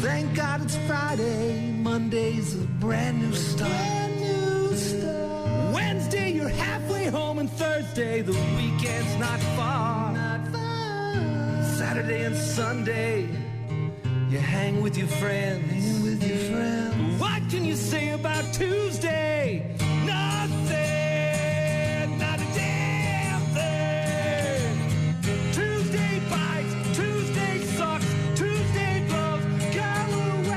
Thank God it's Friday. Monday's a brand new start. Wednesday, you're halfway home, and Thursday, the weekend's not far. Saturday and Sunday, you hang with your friends. What can you say about Tuesday? Nothing, not a damn thing. Tuesday bites, Tuesday sucks, Tuesday blows, go away.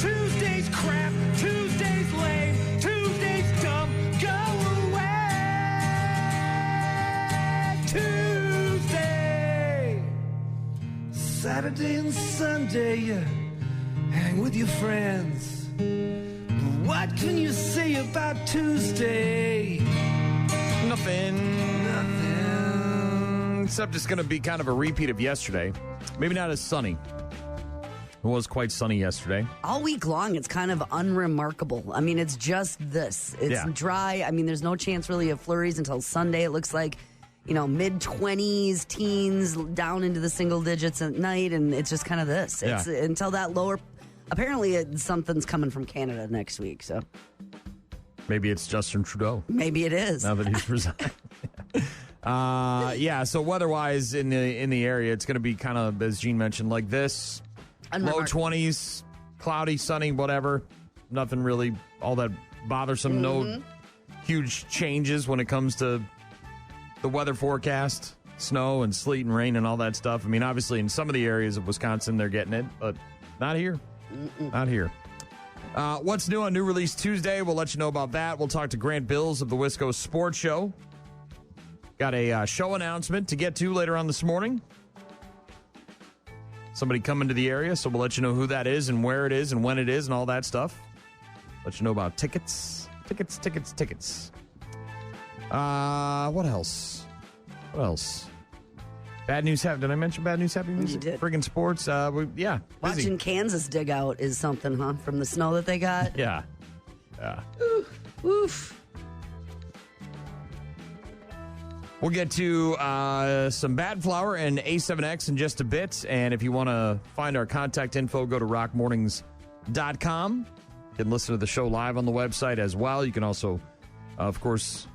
Tuesday's crap, Tuesday's lame, Tuesday's dumb, go away. Tuesday, Saturday and Sunday, you hang with your friends. But what can you say about Tuesday? Nothing. Except it's going to be kind of a repeat of yesterday. Maybe not as sunny. It was quite sunny yesterday. All week long, it's kind of unremarkable. I mean, it's just this. It's dry. I mean, there's no chance really of flurries until Sunday. It looks like, mid-20s, teens, down into the single digits at night, and it's just kind of this. It's until that lower. Apparently, something's coming from Canada next week, so. Maybe it's Justin Trudeau. Maybe it is. Now that he's resigned. So weather-wise in the area, it's going to be kind of, as Gene mentioned, like this. Low 20s, cloudy, sunny, whatever. Nothing really all that bothersome. No huge changes when it comes to the weather forecast. Snow and sleet and rain and all that stuff. I mean, obviously in some of the areas of Wisconsin, they're getting it, but not here. Not here. What's new on New Release Tuesday? We'll let you know about that. We'll talk to Grant Bills of the Wisco Sports Show. Got a show announcement to get to later on this morning. Somebody coming to the area, so we'll let you know who that is and where it is and when it is and all that stuff. Let you know about tickets. What else? Bad news happening. Did I mention bad news happening? You did. Friggin' sports. Busy. Watching Kansas dig out is something, huh? From the snow that they got. Yeah. Oof. We'll get to some Bad Flower and A7X in just a bit. And if you want to find our contact info, go to rockmornings.com. You can listen to the show live on the website as well. You can also, of course,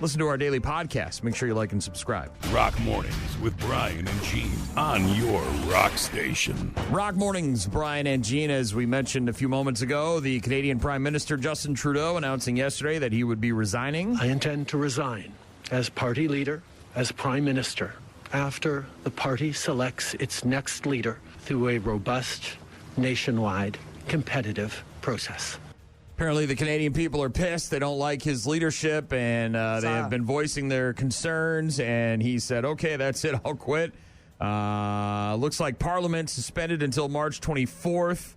listen to our daily podcast. Make sure you like and subscribe. Rock Mornings with Brian and Gene on your rock station. Rock Mornings, Brian and Gene. As we mentioned a few moments ago, the Canadian Prime Minister Justin Trudeau announcing yesterday that he would be resigning. I intend to resign as party leader, as prime minister, after the party selects its next leader through a robust, nationwide, competitive process. Apparently, the Canadian people are pissed. They don't like his leadership, and they have been voicing their concerns. And he said, okay, that's it. I'll quit. Looks like Parliament suspended until March 24th.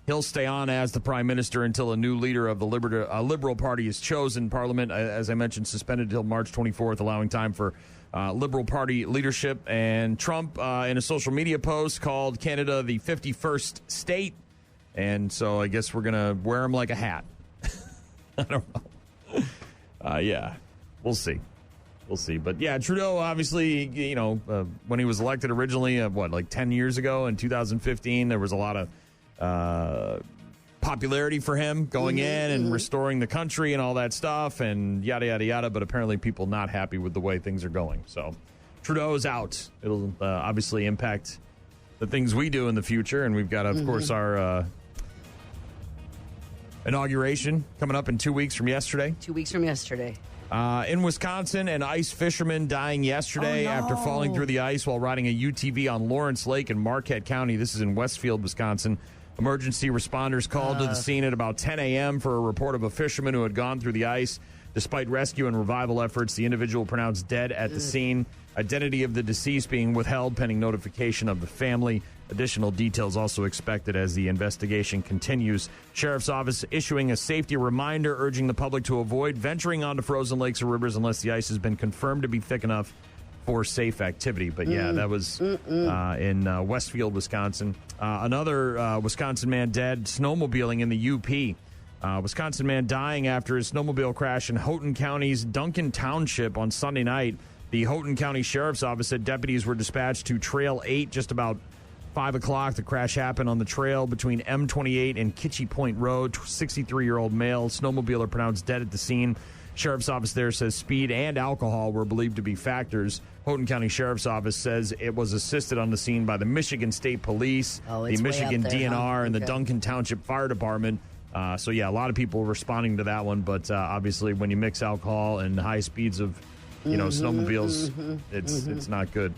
He'll stay on as the prime minister until a new leader of the Liberal Party is chosen. Parliament, as I mentioned, suspended until March 24th, allowing time for Liberal Party leadership. And Trump, in a social media post, called Canada the 51st state. And so I guess we're going to wear him like a hat. I don't know. We'll see. But, yeah, Trudeau, obviously, when he was elected originally, 10 years ago in 2015, there was a lot of popularity for him going in and restoring the country and all that stuff and yada, yada, yada. But apparently people not happy with the way things are going. So Trudeau's out. It'll obviously impact the things we do in the future. And we've got, of course, our inauguration coming up in 2 weeks from yesterday. 2 weeks from yesterday. In Wisconsin, an ice fisherman dying yesterday after falling through the ice while riding a UTV on Lawrence Lake in Marquette County. This is in Westfield, Wisconsin. Emergency responders called to the scene at about 10 a.m. for a report of a fisherman who had gone through the ice. Despite rescue and revival efforts, the individual pronounced dead at the scene. Identity of the deceased being withheld pending notification of the family. Additional details also expected as the investigation continues. Sheriff's Office issuing a safety reminder urging the public to avoid venturing onto frozen lakes or rivers unless the ice has been confirmed to be thick enough for safe activity. But yeah, that was in Westfield, Wisconsin. Another Wisconsin man dead snowmobiling in the UP. Wisconsin man dying after his snowmobile crash in Houghton County's Duncan Township on Sunday night. The Houghton County Sheriff's Office said deputies were dispatched to Trail 8 just about 5 o'clock. The crash happened on the trail between M28 and Kitchie Point Road. 63-year-old male snowmobiler pronounced dead at the scene. Sheriff's Office there says speed and alcohol were believed to be factors. Houghton County Sheriff's Office says it was assisted on the scene by the Michigan State Police, the Michigan DNR, and the Duncan Township Fire Department. So, yeah, a lot of people responding to that one. But obviously, when you mix alcohol and high speeds of snowmobiles, it's not good.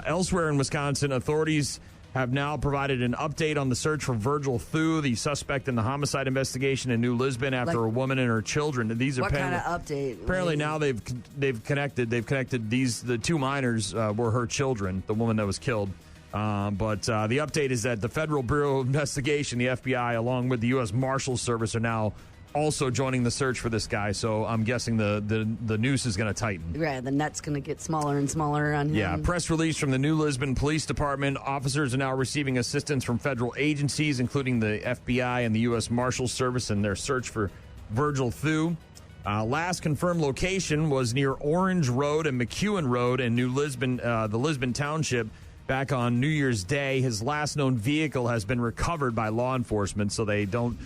Elsewhere in Wisconsin, authorities have now provided an update on the search for Virgil Thu, the suspect in the homicide investigation in New Lisbon after a woman and her children. These are what kind of update? Apparently now they've connected the two minors were her children, the woman that was killed. But the update is that the Federal Bureau of Investigation, the FBI, along with the U.S. Marshals Service, are now also joining the search for this guy. So I'm guessing the noose is going to tighten. Yeah, the net's going to get smaller and smaller on him. Yeah, press release from the New Lisbon Police Department. Officers are now receiving assistance from federal agencies, including the FBI and the U.S. Marshals Service, in their search for Virgil Thu. Last confirmed location was near Orange Road and McEwen Road in New Lisbon, the Lisbon Township, back on New Year's Day. His last known vehicle has been recovered by law enforcement, so they don't...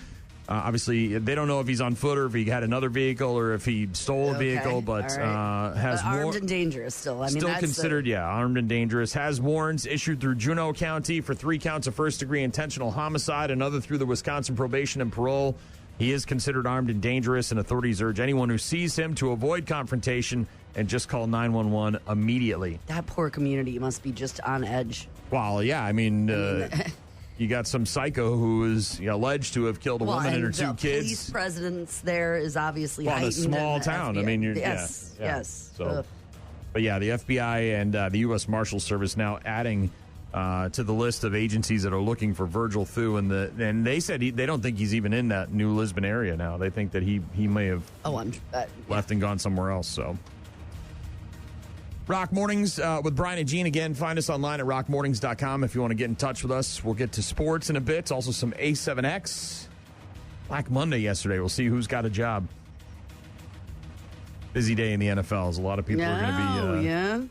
obviously, they don't know if he's on foot or if he had another vehicle or if he stole a vehicle, but has armed and dangerous still. I mean, still considered, armed and dangerous. Has warrants issued through Juneau County for 3 counts of first-degree intentional homicide, another through the Wisconsin Probation and Parole. He is considered armed and dangerous, and authorities urge anyone who sees him to avoid confrontation and just call 911 immediately. That poor community must be just on edge. Well, yeah, I mean you got some psycho who is alleged to have killed a woman and her 2 kids. Police presence there is obviously heightened. In a small town. FBI. I mean, yes. So, but yeah, the FBI and the U.S. Marshals Service now adding to the list of agencies that are looking for Virgil Thu, and they said they don't think he's even in that New Lisbon area now. They think that he may have left and gone somewhere else. So. Rock Mornings with Brian and Gene. Again, find us online at rockmornings.com if you want to get in touch with us. We'll get to sports in a bit. Also some A7X. Black Monday yesterday. We'll see who's got a job. Busy day in the NFL. As a lot of people are going to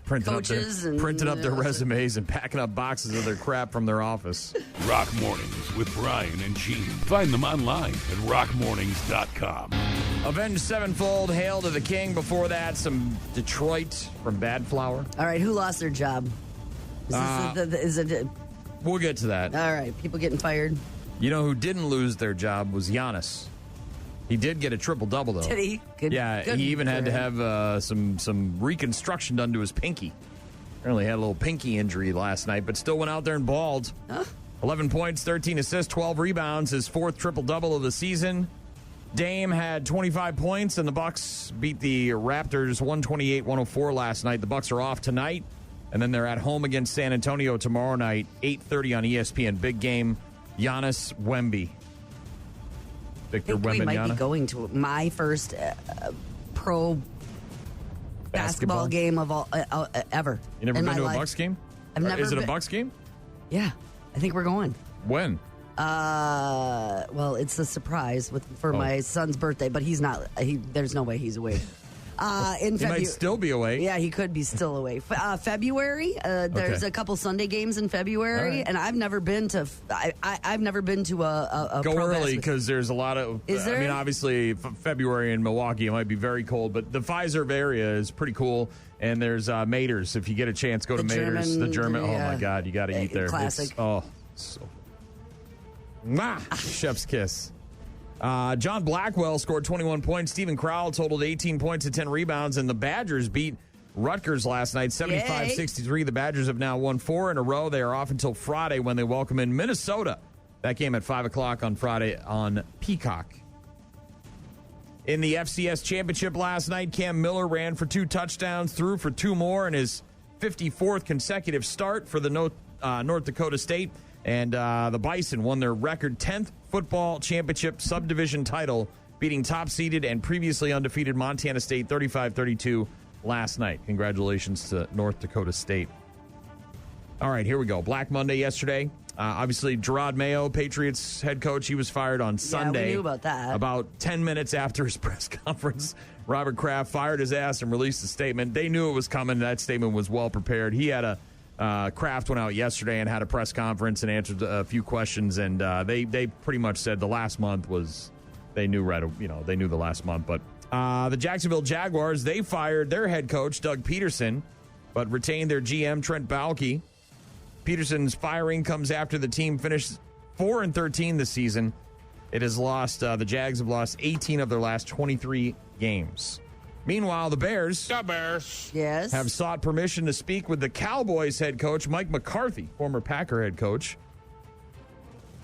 be printing up their resumes and packing up boxes of their crap from their office. Rock Mornings with Brian and Gene. Find them online at rockmornings.com. Avenged Sevenfold, Hail to the King. Before that, some Detroit from Bad Flower. All right, who lost their job? We'll get to that. All right, people getting fired. You know who didn't lose their job was Giannis. He did get a triple-double, though. Did he? Good, he even had to have some reconstruction done to his pinky. Apparently had a little pinky injury last night, but still went out there and balled. Huh? 11 points, 13 assists, 12 rebounds, his 4th triple-double of the season. Dame had 25 points, and the Bucks beat the Raptors 128-104 last night. The Bucks are off tonight, and then they're at home against San Antonio tomorrow night, 8:30 on ESPN. Big game, Giannis Wemby. Victor I think we might Wembanyama. be going to my first pro basketball game of all ever. You never in been to a life. Bucks game? I've never. Is it a Bucks game? Yeah, I think we're going. When? Well, it's a surprise for my son's birthday, but he's not. There's no way he's away. He might still be away. Yeah, he could be still away. February. There's a couple Sunday games in February, and I've never been to. I've never been to a go pro early because there's a lot of. Is there? I mean, obviously, February in Milwaukee it might be very cold, but the Pfizer area is pretty cool. And there's Mater's. If you get a chance, go to Mater's. The German. Oh my God, you got to eat there. Classic. So. Chef's kiss. John Blackwell scored 21 points. Stephen Crowell totaled 18 points and 10 rebounds. And the Badgers beat Rutgers last night, 75-63. The Badgers have now won 4 in a row. They are off until Friday when they welcome in Minnesota. That game at 5 o'clock on Friday on Peacock. In the FCS Championship last night, Cam Miller ran for 2 touchdowns, threw for 2 more in his 54th consecutive start for the North Dakota State. And the Bison won their record 10th football championship subdivision title, beating top-seeded and previously undefeated Montana State 35-32 last night. Congratulations to North Dakota State. All right, here we go. Black Monday yesterday. Obviously, Gerard Mayo, Patriots head coach, he was fired on Sunday. Yeah, we knew about that. About 10 minutes after his press conference Robert Kraft fired his ass and released a statement. They knew it was coming. That statement was well prepared. He had Kraft went out yesterday and had a press conference and answered a few questions, and they pretty much said the last month was, they knew the last month. But the Jacksonville Jaguars, they fired their head coach, Doug Peterson, but retained their GM, Trent Baalke. Peterson's firing comes after the team finished 4-13 this season. It has lost, the Jags have lost 18 of their last 23 games. Meanwhile, the Bears yes, have sought permission to speak with the Cowboys head coach, Mike McCarthy, former Packer head coach.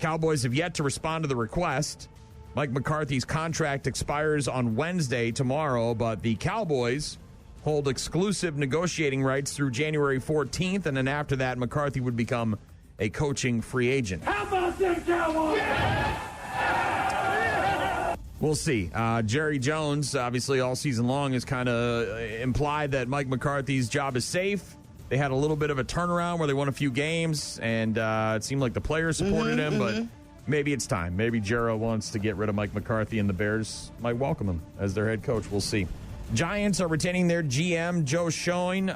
Cowboys have yet to respond to the request. Mike McCarthy's contract expires on Wednesday, tomorrow, but the Cowboys hold exclusive negotiating rights through January 14th, and then after that, McCarthy would become a coaching free agent. How about them Cowboys? We'll see. Jerry Jones, obviously all season long, has kind of implied that Mike McCarthy's job is safe. They had a little bit of a turnaround where they won a few games, and it seemed like the players supported him, but maybe it's time. Maybe Jero wants to get rid of Mike McCarthy, and the Bears might welcome him as their head coach. We'll see. Giants are retaining their GM, Joe Shine,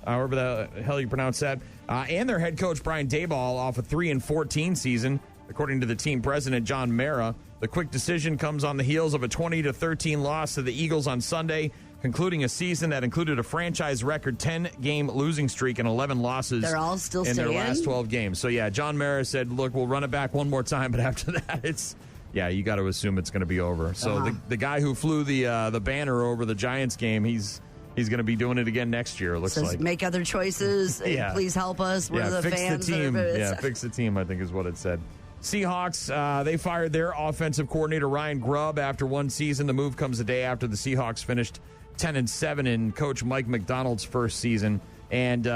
however the hell you pronounce that, and their head coach, Brian Daboll, off a 3-14 season, according to the team president, John Mara. The quick decision comes on the heels of a 20-13 loss to the Eagles on Sunday, concluding a season that included a franchise record 10-game losing streak and 11 losses. They're all still in staying? their last 12 games. So, yeah, John Mara said, look, we'll run it back one more time, but after that, you got to assume it's going to be over. So the guy who flew the banner over the Giants game, he's going to be doing it again next year, it looks like. Make other choices. Yeah. Please help us. We're the fix fans. The team. Fix the team, I think is what it said. Seahawks, they fired their offensive coordinator, Ryan Grubb, after one season. The move comes a day after the Seahawks finished 10-7 in Coach Mike McDonald's first season. And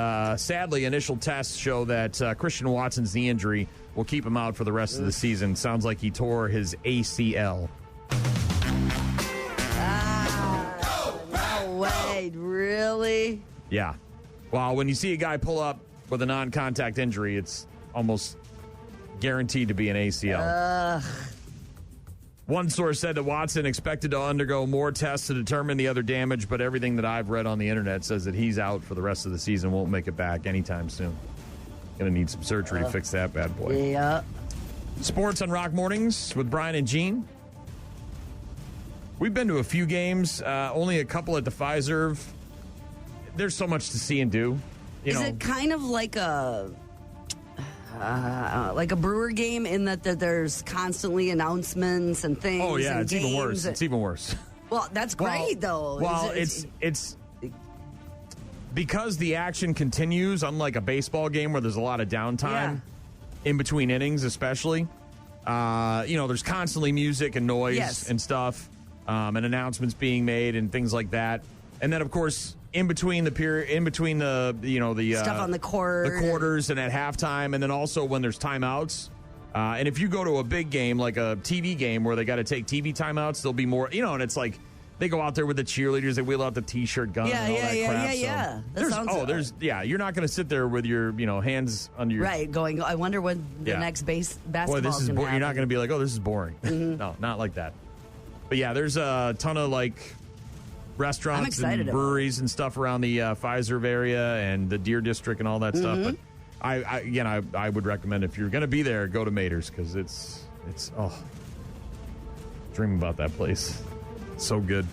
sadly, initial tests show that Christian Watson's knee injury will keep him out for the rest of the season. Sounds like he tore his ACL. No way. Really? Yeah. Well, when you see a guy pull up with a non-contact injury, it's almost guaranteed to be an ACL. One source said that Watson expected to undergo more tests to determine the other damage, but everything that I've read on the internet says that he's out for the rest of the season, won't make it back anytime soon. Going to need some surgery to fix that bad boy. Yeah. Sports on Rock Mornings with Brian and Gene. We've been to a few games, only a couple at the Fiserv. There's so much to see and do. Is it kind of like a Brewer game in that there's constantly announcements and things? Oh yeah, and it's even worse. and- It's even worse. Well, that's great though. Well, it's because the action continues, unlike a baseball game where there's a lot of downtime in between innings, especially. There's constantly music and noise and stuff, and announcements being made and things like that. And then, of course, in between the stuff on the court, the quarters, and at halftime, and then also when there's timeouts. And if you go to a big game like a TV game where they got to take TV timeouts, there'll be more. And it's like they go out there with the cheerleaders, they wheel out the T-shirt gun and all that crap. You're not going to sit there with your hands under your going. I wonder when the next basketball. Boy, this is boring. You're not going to be like, oh, this is boring. No, not like that. But yeah, there's a ton of restaurants and breweries and stuff around the Fiserv area and the Deer District and all that stuff. But I would recommend if you're going to be there, go to Mater's because it's dream about that place. So good.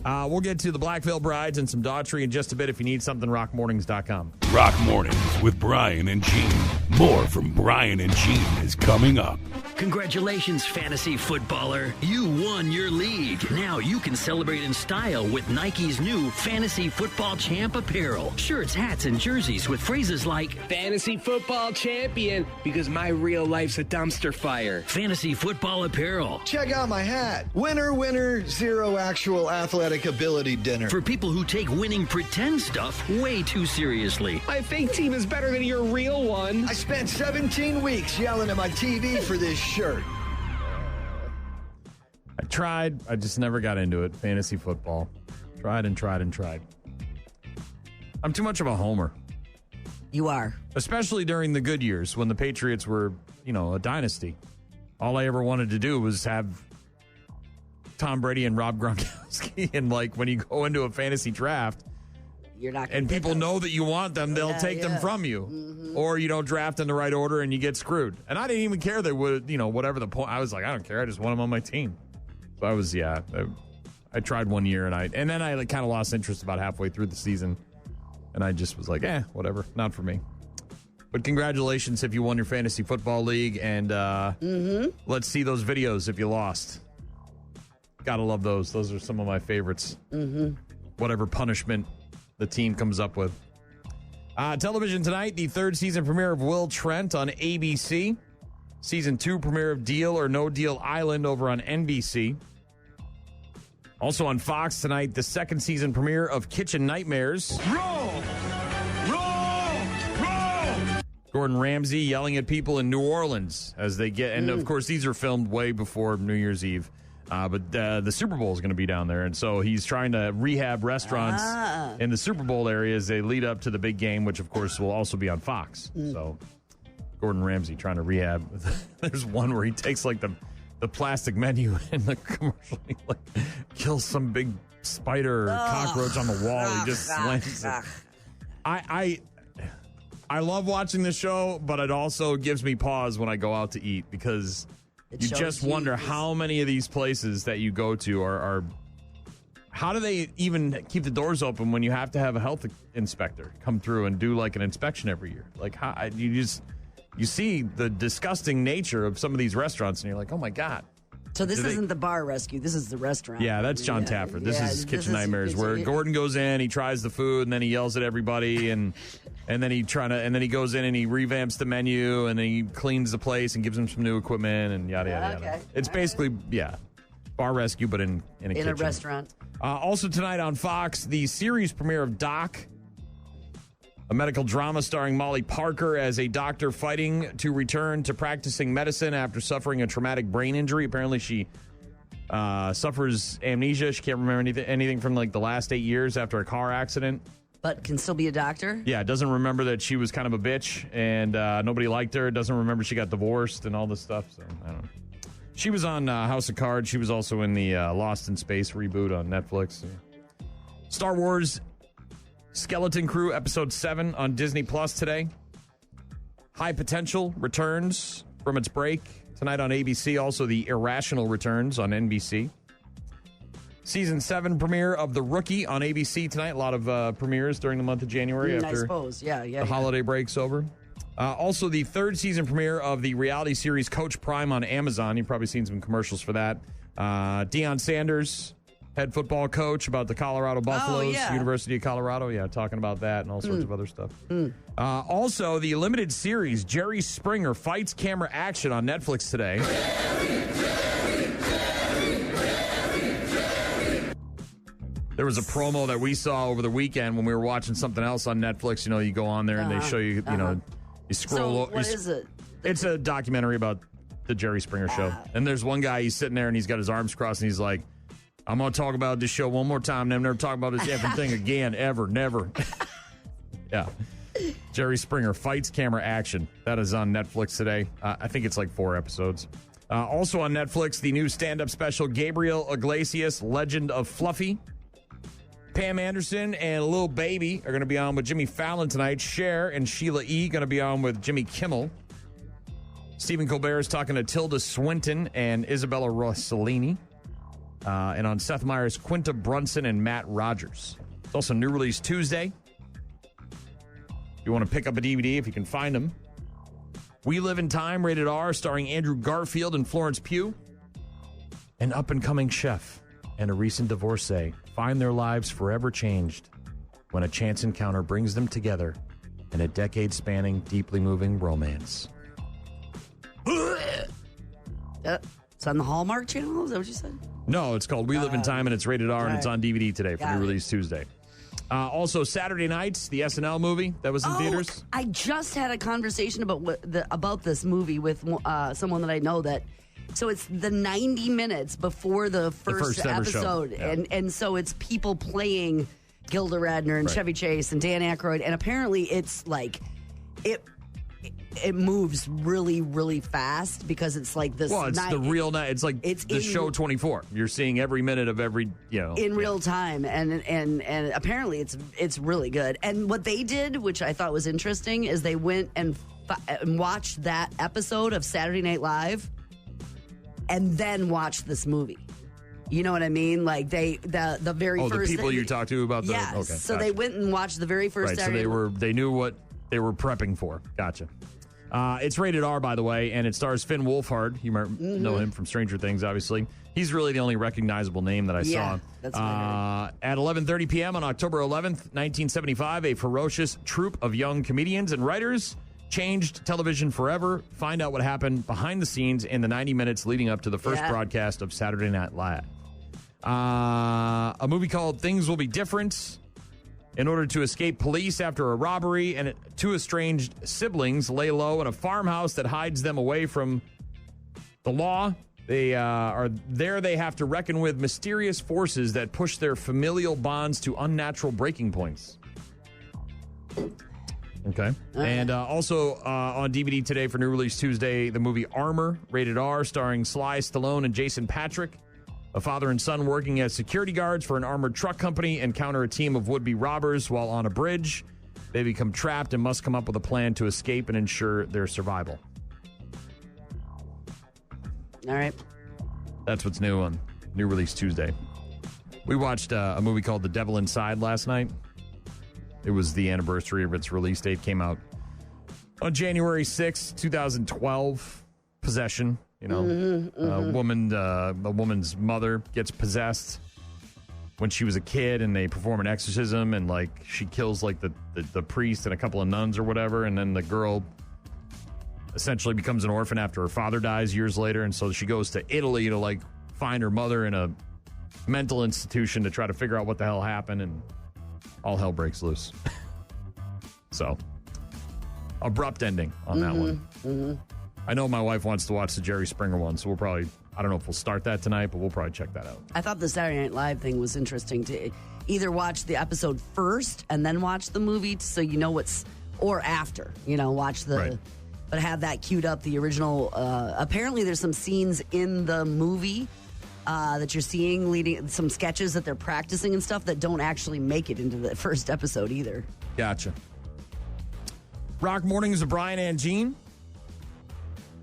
We'll get to the Black Veil Brides and some Daughtry in just a bit. If you need something, rockmornings.com. Rock Mornings with Brian and Gene. More from Brian and Gene is coming up. Congratulations, fantasy footballer. You won your league. Now you can celebrate in style with Nike's new Fantasy Football Champ apparel. Shirts, hats, and jerseys with phrases like Fantasy Football Champion, because my real life's a dumpster fire. Fantasy Football Apparel. Check out my hat. Winner, winner, zero actual athletic ability dinner. For people who take winning pretend stuff way too seriously. My fake team is better than your real one. I spent 17 weeks yelling at my TV for this shirt. I tried. I just never got into it. Fantasy football. Tried and tried and tried. I'm too much of a homer. You are. Especially during the good years when the Patriots were, a dynasty. All I ever wanted to do was have Tom Brady and Rob Gronkowski. And like when you go into a fantasy draft, you're not. And people know that you want them, they'll take them from you, or you don't draft in the right order and you get screwed. And I didn't even care they would, whatever the point. I was like, I don't care. I just want them on my team. So I was, I tried one year and then I kind of lost interest about halfway through the season, and I just was like, whatever, not for me. But congratulations if you won your fantasy football league, and let's see those videos if you lost. Gotta love those. Those are some of my favorites. Whatever punishment the team comes up with. Television tonight, the third season premiere of Will Trent on ABC. Season 2 premiere of Deal or No Deal Island over on NBC. Also on Fox tonight, the second season premiere of Kitchen Nightmares. Roll! Gordon Ramsay yelling at people in New Orleans as they get, and of course these are filmed way before New Year's Eve, but the Super Bowl is going to be down there, and so he's trying to rehab restaurants in the Super Bowl area as they lead up to the big game, which of course will also be on Fox. So Gordon Ramsay trying to rehab. There's one where he takes like the plastic menu in the commercial, he like kills some big spider or cockroach on the wall. He just slams it. I love watching the show, but it also gives me pause when I go out to eat, because you just wonder how many of these places that you go to are how do they even keep the doors open when you have to have a health inspector come through and do like an inspection every year? Like how you see the disgusting nature of some of these restaurants, and you're like, oh my God. So this isn't the bar rescue. This is the restaurant. Yeah, that's John Taffer. This is Kitchen Nightmares, where Gordon goes in, he tries the food, and then he yells at everybody, and then he goes in and he revamps the menu, and then he cleans the place and gives them some new equipment, and yada yada yada. Okay. It's basically bar rescue, but in a kitchen. A restaurant. Also tonight on Fox, the series premiere of Doc, a medical drama starring Molly Parker as a doctor fighting to return to practicing medicine after suffering a traumatic brain injury. Apparently she suffers amnesia. She can't remember anything from like the last 8 years after a car accident. But can still be a doctor? Yeah, doesn't remember that she was kind of a bitch and nobody liked her. Doesn't remember she got divorced and all this stuff. So, I don't know. She was on House of Cards. She was also in the Lost in Space reboot on Netflix. Star Wars Skeleton Crew Episode 7 on Disney Plus today. High Potential returns from its break tonight on ABC. Also, The Irrational returns on NBC. Season 7 premiere of The Rookie on ABC tonight. A lot of premieres during the month of January after I suppose. Yeah. holiday break's over. Also, the third season premiere of the reality series Coach Prime on Amazon. You've probably seen some commercials for that. Deion Sanders, head football coach, about the Colorado Buffaloes, University of Colorado. Talking about that and all sorts of other stuff. Also, the limited series Jerry Springer Fights Camera Action on Netflix today. There was a promo that we saw over the weekend when we were watching something else on Netflix. You go on there and they show you, you scroll. So what is it? It's a documentary about the Jerry Springer show. And there's one guy, he's sitting there and he's got his arms crossed and he's like, I'm going to talk about this show one more time. I'm never talking about this effing thing again, ever, never. Yeah. Jerry Springer Fights Camera Action. That is on Netflix today. I think it's like 4 episodes. Also on Netflix, the new stand-up special, Gabriel Iglesias, Legend of Fluffy. Pam Anderson and Lil Baby are going to be on with Jimmy Fallon tonight. Cher and Sheila E. going to be on with Jimmy Kimmel. Stephen Colbert is talking to Tilda Swinton and Isabella Rossellini. And on Seth Meyers, Quinta Brunson and Matt Rogers. It's also New Release Tuesday. If you want to pick up a DVD, if you can find them. We Live in Time, rated R, starring Andrew Garfield and Florence Pugh. An up-and-coming chef and a recent divorcee find their lives forever changed when a chance encounter brings them together in a decade-spanning, deeply moving romance. It's on the Hallmark Channel? Is that what you said? No, it's called We Live in Time, and it's rated R, and it's on DVD today for New Release Tuesday. Also, Saturday nights, the SNL movie that was in theaters. I just had a conversation about this movie with someone that I know that. So it's the 90 minutes before the first episode, and so it's people playing Gilda Radner and Chevy Chase and Dan Aykroyd, and apparently it's like it moves really, really fast because it's like this. Well, it's the real night. It's like the show 24. You're seeing every minute of every, in real time, and apparently it's really good. And what they did, which I thought was interesting, is they went and watched that episode of Saturday Night Live, and then watched this movie. You know what I mean? Like the very first. Oh, the people you talked to about the. Yes. Okay, so gotcha. they went and watched the very first. Right. Saturday. So they knew what they were prepping for. Gotcha. It's rated R, by the way, and it stars Finn Wolfhard. You might know him from Stranger Things, obviously. He's really the only recognizable name that I saw. That's what I heard. At 11:30 p.m. on October 11th, 1975, a ferocious troupe of young comedians and writers changed television forever. Find out what happened behind the scenes in the 90 minutes leading up to the first broadcast of Saturday Night Live. A movie called Things Will Be Different. In order to escape police after a robbery, and two estranged siblings lay low in a farmhouse that hides them away from the law. They have to reckon with mysterious forces that push their familial bonds to unnatural breaking points. Okay. And also on DVD today for new release Tuesday, the movie Armor, rated R, starring Sly Stallone and Jason Patrick. A father and son working as security guards for an armored truck company encounter a team of would-be robbers while on a bridge. They become trapped and must come up with a plan to escape and ensure their survival. All right. That's what's new on new release Tuesday. We watched a movie called The Devil Inside last night. It was the anniversary of its release date. Came out on January 6, 2012. Possession. A woman's mother gets possessed when she was a kid, and they perform an exorcism, and she kills the priest and a couple of nuns or whatever, and then the girl essentially becomes an orphan after her father dies years later, and so she goes to Italy to find her mother in a mental institution to try to figure out what the hell happened, and all hell breaks loose. So, abrupt ending on that one. Mm-hmm. I know my wife wants to watch the Jerry Springer one, so we'll probably, I don't know if we'll start that tonight, but we'll probably check that out. I thought the Saturday Night Live thing was interesting to either watch the episode first and then watch the movie so you know or after, watch the, right. But have that queued up, the original. Apparently there's some scenes in the movie that you're seeing, leading some sketches that they're practicing and stuff that don't actually make it into the first episode either. Gotcha. Rock Mornings with Brian and Gene.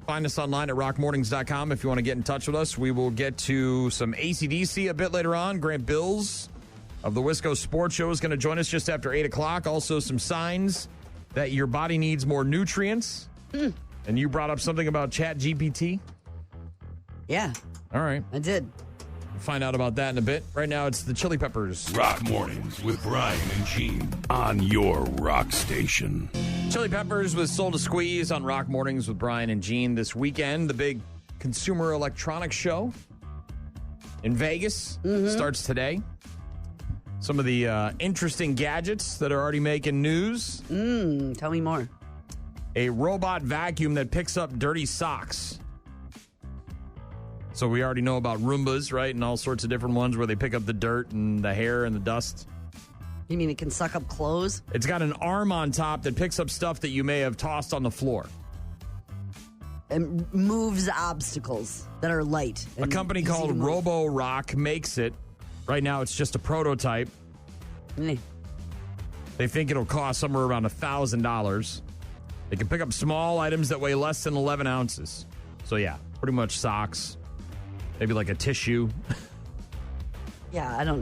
Find us online at rockmornings.com if you want to get in touch with us. We will get to some AC/DC a bit later on. Grant Bills of the Wisco Sports Show is going to join us just after 8 o'clock. Also, some signs that your body needs more nutrients. And you brought up something about ChatGPT? Yeah. All right. I did. We'll find out about that in a bit. Right now, it's the Chili Peppers. Rock Mornings with Brian and Gene on your rock station. Chili Peppers with Soul to Squeeze on Rock Mornings with Brian and Gene. This weekend, the big Consumer Electronics Show in Vegas starts today. Some of the interesting gadgets that are already making news. Tell me more. A robot vacuum that picks up dirty socks. So we already know about Roombas, right? And all sorts of different ones where they pick up the dirt and the hair and the dust. You mean it can suck up clothes? It's got an arm on top that picks up stuff that you may have tossed on the floor. And moves obstacles that are light. A company called Roborock makes it. Right now, it's just a prototype. They think it'll cost somewhere around $1,000. They can pick up small items that weigh less than 11 ounces. So, yeah, pretty much socks. Maybe like a tissue. Yeah,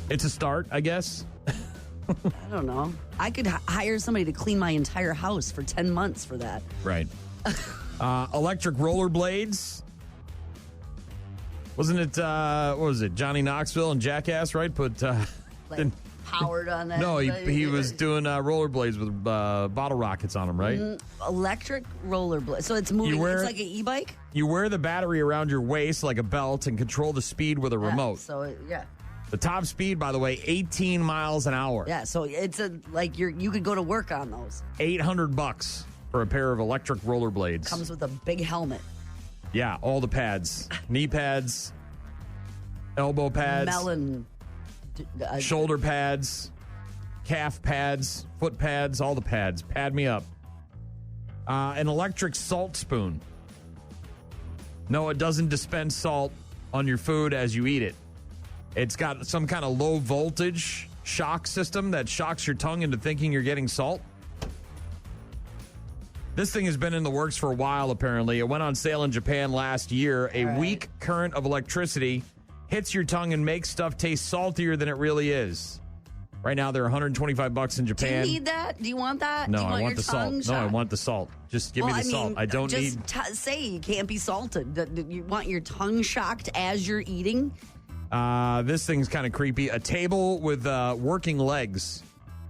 It's a start, I guess. I don't know. I could hire somebody to clean my entire house for 10 months for that. Right. Electric rollerblades. Wasn't it, what was it, Johnny Knoxville and Jackass, right? Put, powered on that? No, he was doing rollerblades with bottle rockets on them, right? Electric rollerblades. So it's moving. It's like an e-bike? You wear the battery around your waist like a belt and control the speed with a remote. So, yeah. The top speed, by the way, 18 miles an hour. Yeah, so it's you could go to work on those. $800 for a pair of electric rollerblades. Comes with a big helmet. Yeah, all the pads. Knee pads, elbow pads. Melon. Shoulder pads, calf pads, foot pads, all the pads. Pad me up. An electric salt spoon. No, it doesn't dispense salt on your food as you eat it. It's got some kind of low voltage shock system that shocks your tongue into thinking you're getting salt. This thing has been in the works for a while, apparently. It went on sale in Japan last year. A weak current of electricity hits your tongue and makes stuff taste saltier than it really is. Right now, they're $125 in Japan. Do you need that? Do you want that? No, Do you want I want your the salt. shot? No, I want the salt. Just give me the salt. I don't need... say you can't be salted. You want your tongue shocked as you're eating? This thing's kind of creepy. A table with working legs.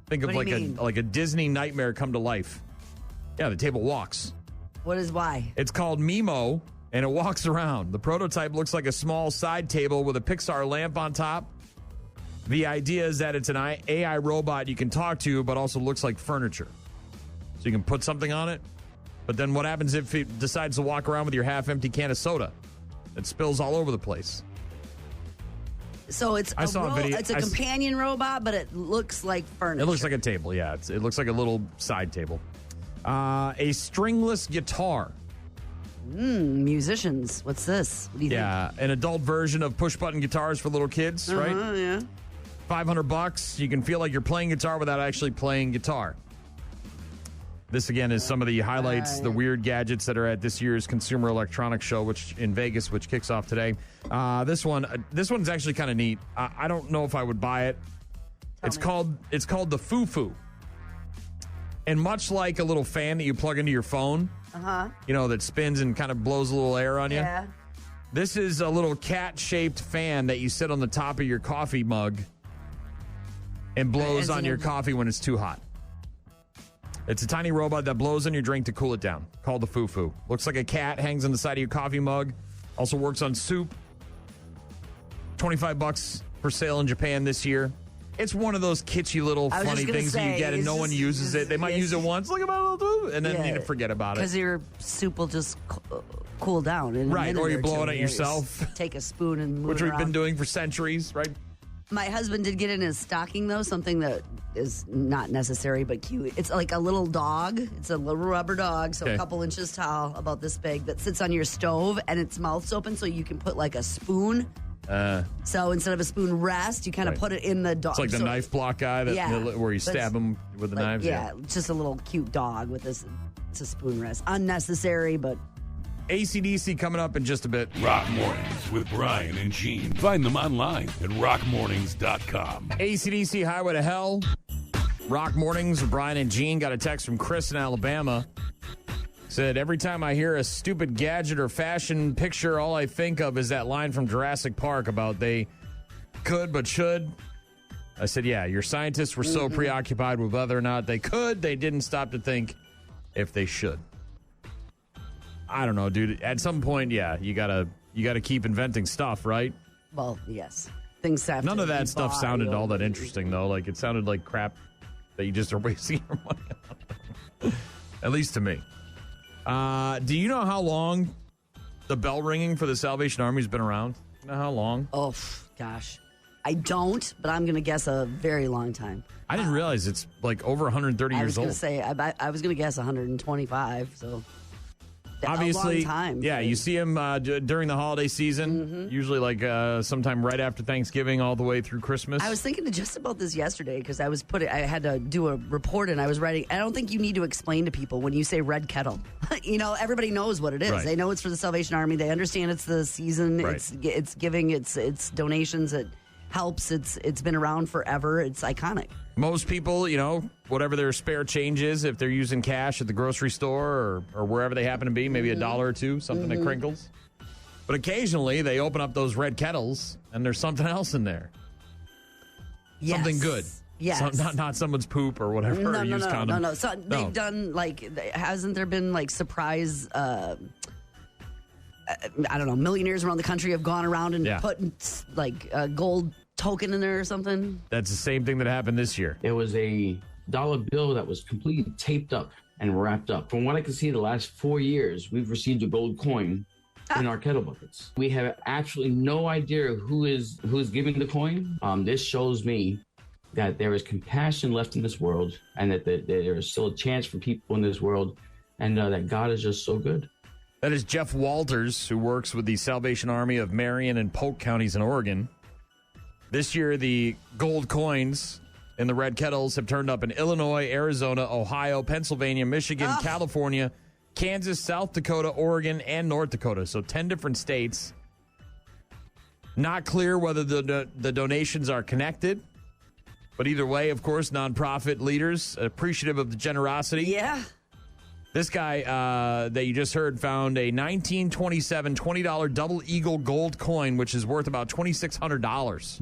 Think of like a Disney nightmare come to life. Yeah, the table walks. Why? It's called Mimo, and it walks around. The prototype looks like a small side table with a Pixar lamp on top. The idea is that it's an AI robot you can talk to, but also looks like furniture. So you can put something on it. But then what happens if it decides to walk around with your half-empty can of soda? It spills all over the place. So it's a companion robot, but it looks like furniture. It looks like a table, yeah. It looks like a little side table. A stringless guitar. Musicians. What's this? What do you think? Yeah, an adult version of push-button guitars for little kids, right? Yeah. $500. You can feel like you're playing guitar without actually playing guitar. This, again, is some of the highlights, the weird gadgets that are at this year's Consumer Electronics Show, which in Vegas, which kicks off today. This one's actually kind of neat. I don't know if I would buy it. It's called the Foo-Foo. And much like a little fan that you plug into your phone, that spins and kind of blows a little air on you. Yeah. This is a little cat-shaped fan that you sit on the top of your coffee mug and blows on your coffee when it's too hot. It's a tiny robot that blows on your drink to cool it down, called the Foo-Foo. Looks like a cat, hangs on the side of your coffee mug. Also works on soup. $25 for sale in Japan this year. It's one of those kitschy little funny things that you get and no one uses it. They might use it once, look about it, and then you forget about it. Because your soup will just cool down. In right, or you blow it at yourself. Take a spoon and move which it we've around. Been doing for centuries, right? My husband did get in his stocking, though, something that is not necessary but cute. It's like a little dog. It's a little rubber dog, so a couple inches tall, about this big, that sits on your stove, and its mouth's open, so you can put like a spoon. So instead of a spoon rest, you kind of put it in the dog. It's like the knife block guy where you stab him with the knives. Yeah, just a little cute dog with this. It's a spoon rest. Unnecessary, but... AC/DC coming up in just a bit. Rock Mornings with Brian and Gene. Find them online at rockmornings.com. AC/DC Highway to Hell. Rock Mornings with Brian and Gene. Got a text from Chris in Alabama. Said, every time I hear a stupid gadget or fashion picture, all I think of is that line from Jurassic Park about they could but should. I said, yeah, your scientists were so preoccupied with whether or not they could, they didn't stop to think if they should. I don't know, dude. At some point, yeah, you gotta keep inventing stuff, right? Well, yes. Things have None of that stuff sounded all that interesting, though. Like, it sounded like crap that you just are wasting your money on. At least to me. Do you know how long the bell ringing for the Salvation Army has been around? You know how long? Oh, gosh. I don't, but I'm going to guess a very long time. I didn't realize it's like over 130 years old. I was going to say, I was going to guess 125, so... Obviously, a long time. Yeah, you see them during the holiday season, usually like sometime right after Thanksgiving all the way through Christmas. I was thinking just about this yesterday because I had to do a report and I was writing. I don't think you need to explain to people when you say red kettle. Everybody knows what it is. Right. They know it's for the Salvation Army. They understand it's the season. Right. It's giving. It's donations. It helps. It's been around forever. It's iconic. Most people, whatever their spare change is, if they're using cash at the grocery store or wherever they happen to be, maybe $1 or $2, something that crinkles. But occasionally they open up those red kettles and there's something else in there. Yes. Something good. Yes. Not someone's poop or whatever. No. So they've done hasn't there been surprise? I don't know. Millionaires around the country have gone around and put a gold token in there or something. That's the same thing that happened this year. There was a dollar bill that was completely taped up and wrapped up. From what I can see, the last 4 years, we've received a gold coin in our kettle buckets. We have absolutely no idea who is giving the coin. This shows me that there is compassion left in this world, and that there is still a chance for people in this world, and that God is just so good. That is Jeff Walters, who works with the Salvation Army of Marion and Polk counties in Oregon. This year, the gold coins in the red kettles have turned up in Illinois, Arizona, Ohio, Pennsylvania, Michigan, California, Kansas, South Dakota, Oregon, and North Dakota. So 10 different states. Not clear whether the donations are connected. But either way, of course, nonprofit leaders appreciative of the generosity. Yeah. This guy that you just heard found a 1927 $20 double eagle gold coin, which is worth about $2,600.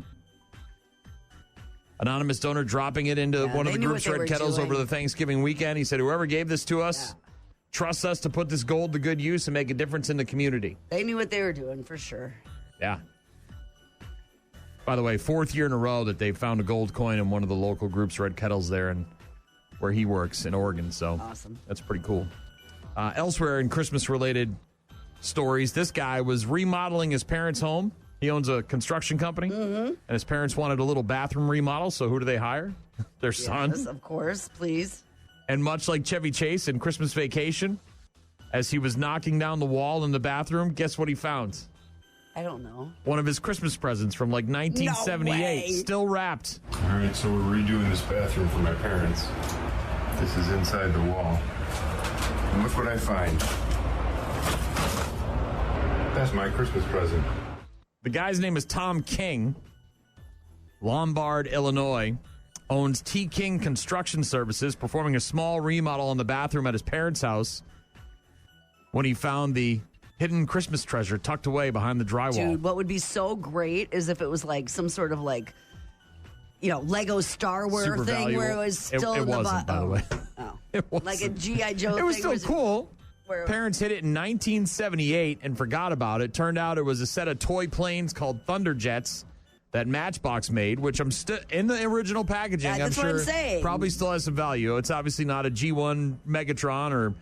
Anonymous donor dropping it into one of the group's red kettles over the Thanksgiving weekend. He said, whoever gave this to us trusts us to put this gold to good use and make a difference in the community. They knew what they were doing, for sure. Yeah. By the way, 4th year in a row that they've found a gold coin in one of the local group's red kettles there and where he works in Oregon. So awesome. That's pretty cool. Elsewhere in Christmas-related stories, this guy was remodeling his parents' home. He owns a construction company, and his parents wanted a little bathroom remodel, so who do they hire? Their son. Yes, of course, please. And much like Chevy Chase in Christmas Vacation, as he was knocking down the wall in the bathroom, guess what he found? I don't know. One of his Christmas presents from like 1978, still wrapped. All right, so we're redoing this bathroom for my parents. This is inside the wall. And look what I find. That's my Christmas present. The guy's name is Tom King. Lombard, Illinois. Owns T. King Construction Services, performing a small remodel on the bathroom at his parents' house when he found the hidden Christmas treasure tucked away behind the drywall. Dude, what would be so great is if it was like some sort of like, Lego Star Wars Super thing valuable. where it was still it in the wasn't, by the way. Oh. It wasn't. Like a G.I. Joe thing. It was still cool. Where Parents hid it in 1978 and forgot about it. Turned out it was a set of toy planes called Thunderjets that Matchbox made, which I'm still in the original packaging. That's I'm what I'm sure saying. Probably still has some value. It's obviously not a G1 Megatron or,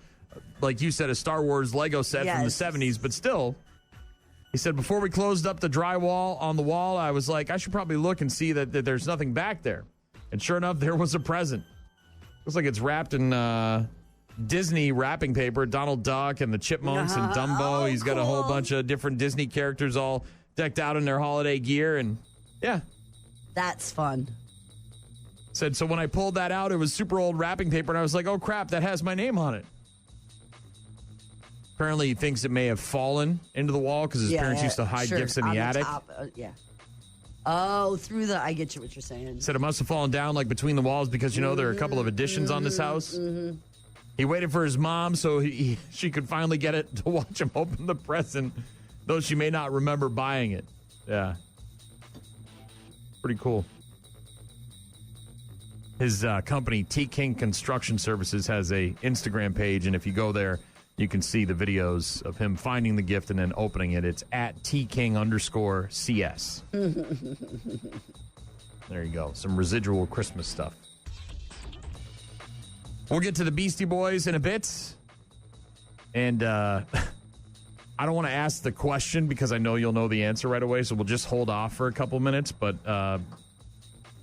like you said, a Star Wars Lego set from the 70s, but still. He said, before we closed up the drywall on the wall, I was like, I should probably look and see that there's nothing back there. And sure enough, there was a present. Looks like it's wrapped in Disney wrapping paper, Donald Duck and the Chipmunks and Dumbo. Oh, He's got a whole bunch of different Disney characters all decked out in their holiday gear. And yeah. That's fun. Said, so when I pulled that out, it was super old wrapping paper. And I was like, oh, crap, that has my name on it. Apparently, he thinks it may have fallen into the wall because his parents used to hide gifts in the attic. Top, Oh, through the, I get you what you're saying. Said it must have fallen down like between the walls because, there are a couple of additions on this house. Mm-hmm. He waited for his mom so she could finally get it to watch him open the present, though she may not remember buying it. Yeah. Pretty cool. His company, T. King Construction Services, has a Instagram page, and if you go there, you can see the videos of him finding the gift and then opening it. It's at TKing_CS. There you go. Some residual Christmas stuff. We'll get to the Beastie Boys in a bit. And I don't want to ask the question because I know you'll know the answer right away, so we'll just hold off for a couple minutes. But I'm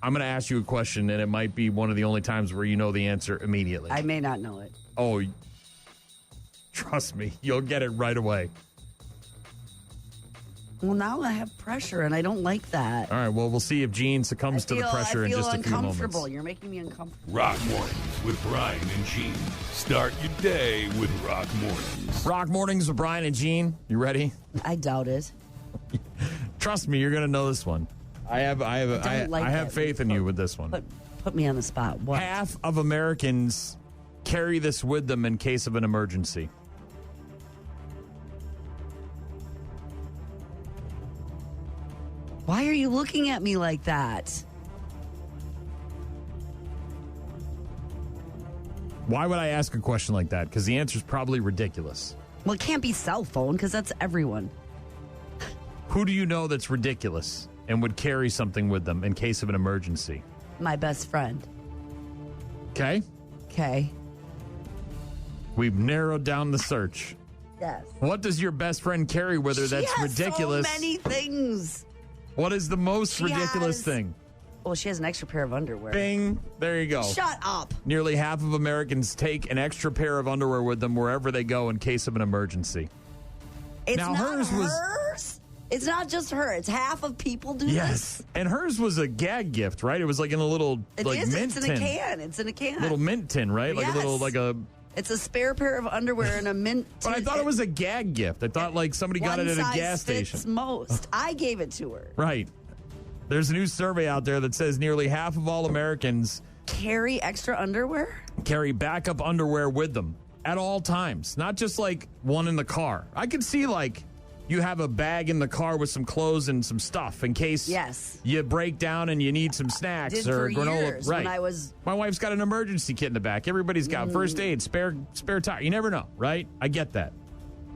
going to ask you a question, and it might be one of the only times where you know the answer immediately. I may not know it. Oh, trust me, you'll get it right away. Well, now I have pressure, and I don't like that. All right, well, we'll see if Gene succomes to the pressure in just a few moments. You're making me uncomfortable. Rock Mornings with Brian and Gene. Start your day with Rock Mornings. Rock Mornings with Brian and Gene. You ready? I doubt it. Trust me, you're going to know this one. I have faith in you with this one. Put me on the spot. What? Half of Americans carry this with them in case of an emergency. Why are you looking at me like that? Why would I ask a question like that? Because the answer is probably ridiculous. Well, it can't be cell phone because that's everyone. Who do you know that's ridiculous and would carry something with them in case of an emergency? My best friend. Okay. Okay. We've narrowed down the search. Yes. What does your best friend carry with her that's ridiculous? So many things. What is the most ridiculous thing? Well, she has an extra pair of underwear. Bing. There you go. Shut up. Nearly half of Americans take an extra pair of underwear with them wherever they go in case of an emergency. It's now, not hers was. It's not just her. It's half of people do Yes. this. And hers was a gag gift, right? It was like in a little mint It's in tin. a can. It's in a can. Little mint tin, right? Like Yes. a little, like a. It's a spare pair of underwear and a mint tin. But I thought it was a gag gift. I thought like somebody got it at a gas fits station. most. I gave it to her. Right. There's a new survey out there that says nearly half of all Americans carry extra underwear? Carry backup underwear with them at all times, not just like one in the car. I could see like you have a bag in the car with some clothes and some stuff in case you break down and you need some snacks Did or for granola. Years right. When My wife's got an emergency kit in the back. Everybody's got first aid, spare tire. You never know, right? I get that.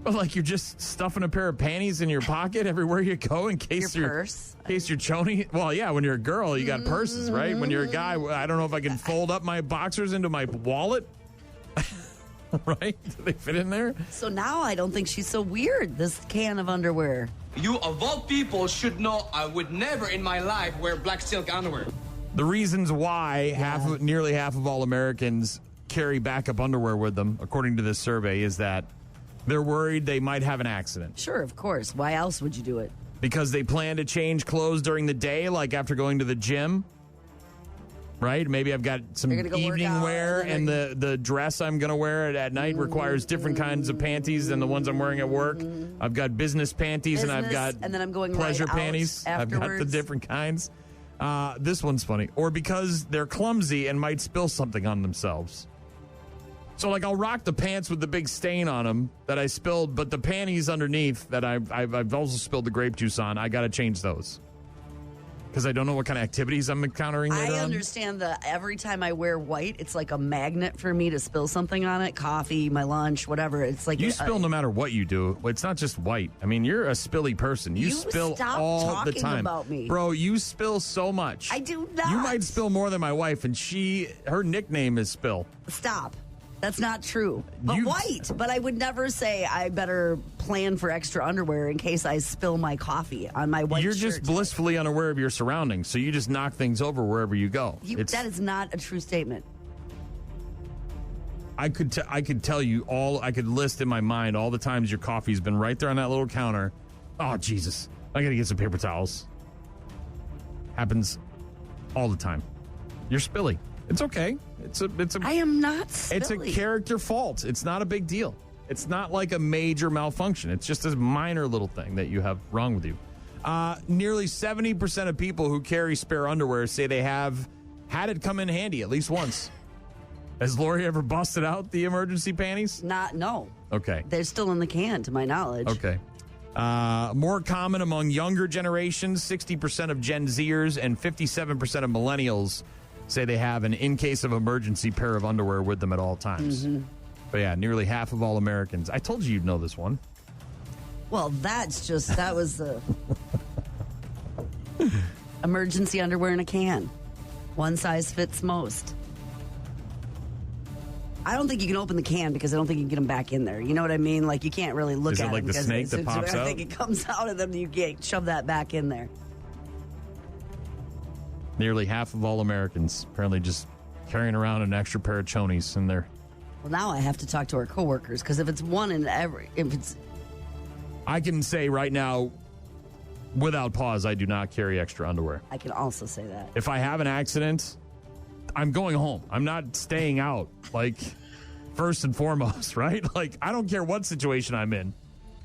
But like you're just stuffing a pair of panties in your pocket everywhere you go in case your purse. In case you're chony. Well, yeah, when you're a girl, you got purses, right? When you're a guy, I don't know if I can fold up my boxers into my wallet. Right? Do they fit in there? So now I don't think she's so weird, this can of underwear. You, of all people, should know I would never in my life wear black silk underwear. The reasons why nearly half of all Americans carry backup underwear with them, according to this survey, is that they're worried they might have an accident. Sure, of course. Why else would you do it? Because they plan to change clothes during the day, like after going to the gym. Right? Maybe I've got some evening wear, and the dress I'm going to wear at night requires different kinds of panties than the ones I'm wearing at work. I've got business panties, and I've got and then I'm going pleasure right out panties. I've got the afterwards. different kinds. This one's funny. Or because they're clumsy and might spill something on themselves. So, like, I'll rock the pants with the big stain on them that I spilled, but the panties underneath that I've also spilled the grape juice on, I got to change those. Because I don't know what kind of activities I'm encountering later on. I understand that every time I wear white, it's like a magnet for me to spill something on it. Coffee, my lunch, whatever. It's like you spill no matter what you do. It's not just white. I mean, you're a spilly person. You spill stop all the talking time. about me. Bro, you spill so much. I do not. You might spill more than my wife, and her nickname is Spill. Stop. That's not true. But white. But I would never say I better plan for extra underwear in case I spill my coffee on my white You're shirt. just blissfully unaware of your surroundings, so you just knock things over wherever you go. That is not a true statement. I could tell you I could list in my mind all the times your coffee's been right there on that little counter. Oh, Jesus. I got to get some paper towels. Happens all the time. You're spilly. It's okay. I am not spilly. It's a character fault. It's not a big deal. It's not like a major malfunction. It's just a minor little thing that you have wrong with you. Nearly 70% of people who carry spare underwear say they have had it come in handy at least once. Has Lori ever busted out the emergency panties? No. Okay. They're still in the can, to my knowledge. Okay. More common among younger generations, 60% of Gen Zers and 57% of millennials say they have an in case of emergency pair of underwear with them at all times. Mm-hmm. But yeah, nearly half of all Americans. I told you you'd know this one. Well, that was the emergency underwear in a can. One size fits most. I don't think you can open the can because I don't think you can get them back in there. You know what I mean? Like, you can't really look Is at it like them the snake that pops out? I think it comes out and then you can't shove that back in there. Nearly half of all Americans apparently just carrying around an extra pair of chonies in there. Well, now I have to talk to our coworkers because if it's one in every, I can say right now, without pause, I do not carry extra underwear. I can also say that. If I have an accident, I'm going home. I'm not staying out, like, first and foremost, right? Like, I don't care what situation I'm in.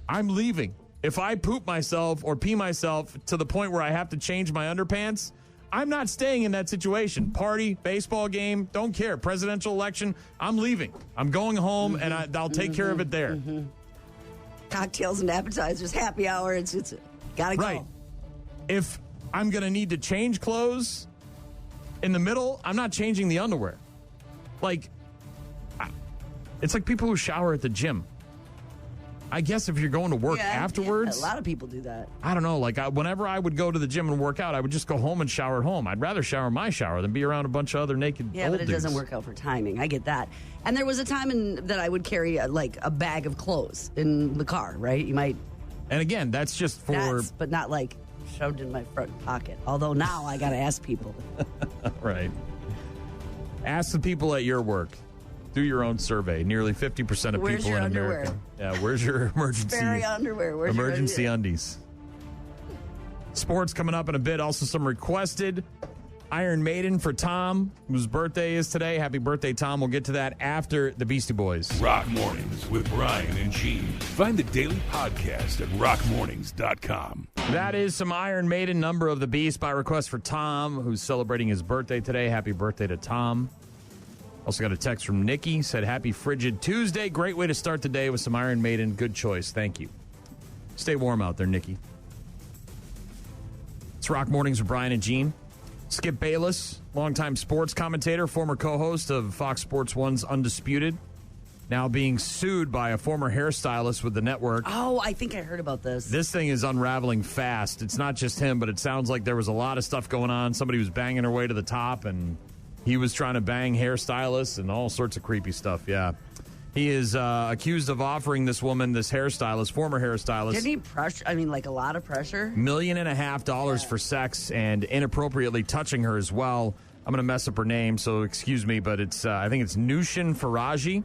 I'm leaving. If I poop myself or pee myself to the point where I have to change my underpants, I'm not staying in that situation. Party, baseball game, don't care. Presidential election, I'm leaving. I'm going home, and I'll take care of it there. Mm-hmm. Cocktails and appetizers, happy hour, it's gotta go. Right. If I'm going to need to change clothes in the middle, I'm not changing the underwear. Like, it's like people who shower at the gym. I guess if you're going to work afterwards. Yeah, a lot of people do that. I don't know. Like, whenever I would go to the gym and work out, I would just go home and shower at home. I'd rather shower in my shower than be around a bunch of other naked Yeah, old but it dudes. doesn't work out for timing. I get that. And there was a time that I would carry a bag of clothes in the car, right? You might. And again, that's just for. But not like shoved in my front pocket. Although now I got to ask people. Right. Ask the people at your work. Do your own survey. Nearly 50% of Where's people your in underwear? America. Yeah, where's your emergency Sperry underwear. Where's your emergency underwear? undies? Sports coming up in a bit. Also some requested. Iron Maiden for Tom, whose birthday is today. Happy birthday, Tom. We'll get to that after the Beastie Boys. Rock Mornings with Brian and Gene. Find the daily podcast at rockmornings.com. That is some Iron Maiden, Number of the Beast, by request for Tom, who's celebrating his birthday today. Happy birthday to Tom. Also got a text from Nikki. Said, happy Frigid Tuesday. Great way to start the day with some Iron Maiden. Good choice. Thank you. Stay warm out there, Nikki. It's Rock Mornings with Brian and Gene. Skip Bayless, longtime sports commentator, former co-host of Fox Sports 1's Undisputed, now being sued by a former hairstylist with the network. Oh, I think I heard about this. This thing is unraveling fast. It's not just him, but it sounds like there was a lot of stuff going on. Somebody was banging her way to the top, and he was trying to bang hairstylists and all sorts of creepy stuff, yeah. He is accused of offering this woman, this hairstylist, former hairstylist. Didn't he pressure? I mean, like a lot of pressure? $1.5 million for sex and inappropriately touching her as well. I'm going to mess up her name, so excuse me, but it's I think it's Nushin Faraji.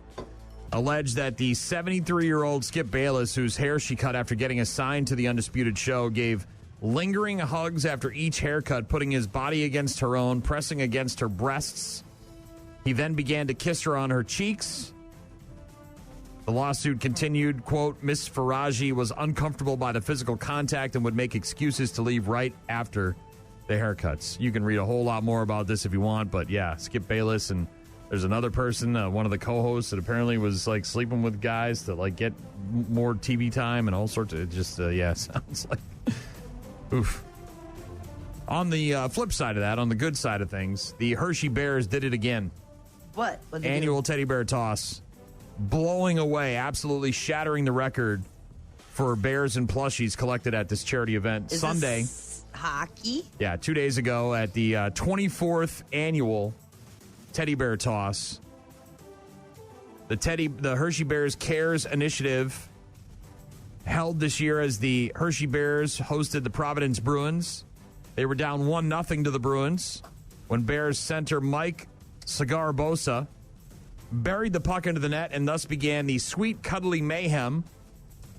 Alleged that the 73-year-old Skip Bayless, whose hair she cut after getting assigned to the Undisputed show, gave lingering hugs after each haircut, putting his body against her own, pressing against her breasts. He then began to kiss her on her cheeks. The lawsuit continued, quote, Miss Faraji was uncomfortable by the physical contact and would make excuses to leave right after the haircuts. You can read a whole lot more about this if you want, but yeah, Skip Bayless, and there's another person, one of the co-hosts that apparently was like sleeping with guys to like get more TV time and all sorts of, it just, yeah, sounds like, oof. On the flip side of that, on the good side of things, the Hershey Bears did it again. What? Annual teddy bear toss. Blowing away, absolutely shattering the record for bears and plushies collected at this charity event. Is Sunday. This hockey? Yeah, 2 days ago at the 24th annual teddy bear toss. The Hershey Bears Cares Initiative held this year as the Hershey Bears hosted the Providence Bruins. They were down 1-0 to the Bruins when Bears center Mike Cigarbosa buried the puck into the net and thus began the sweet, cuddly mayhem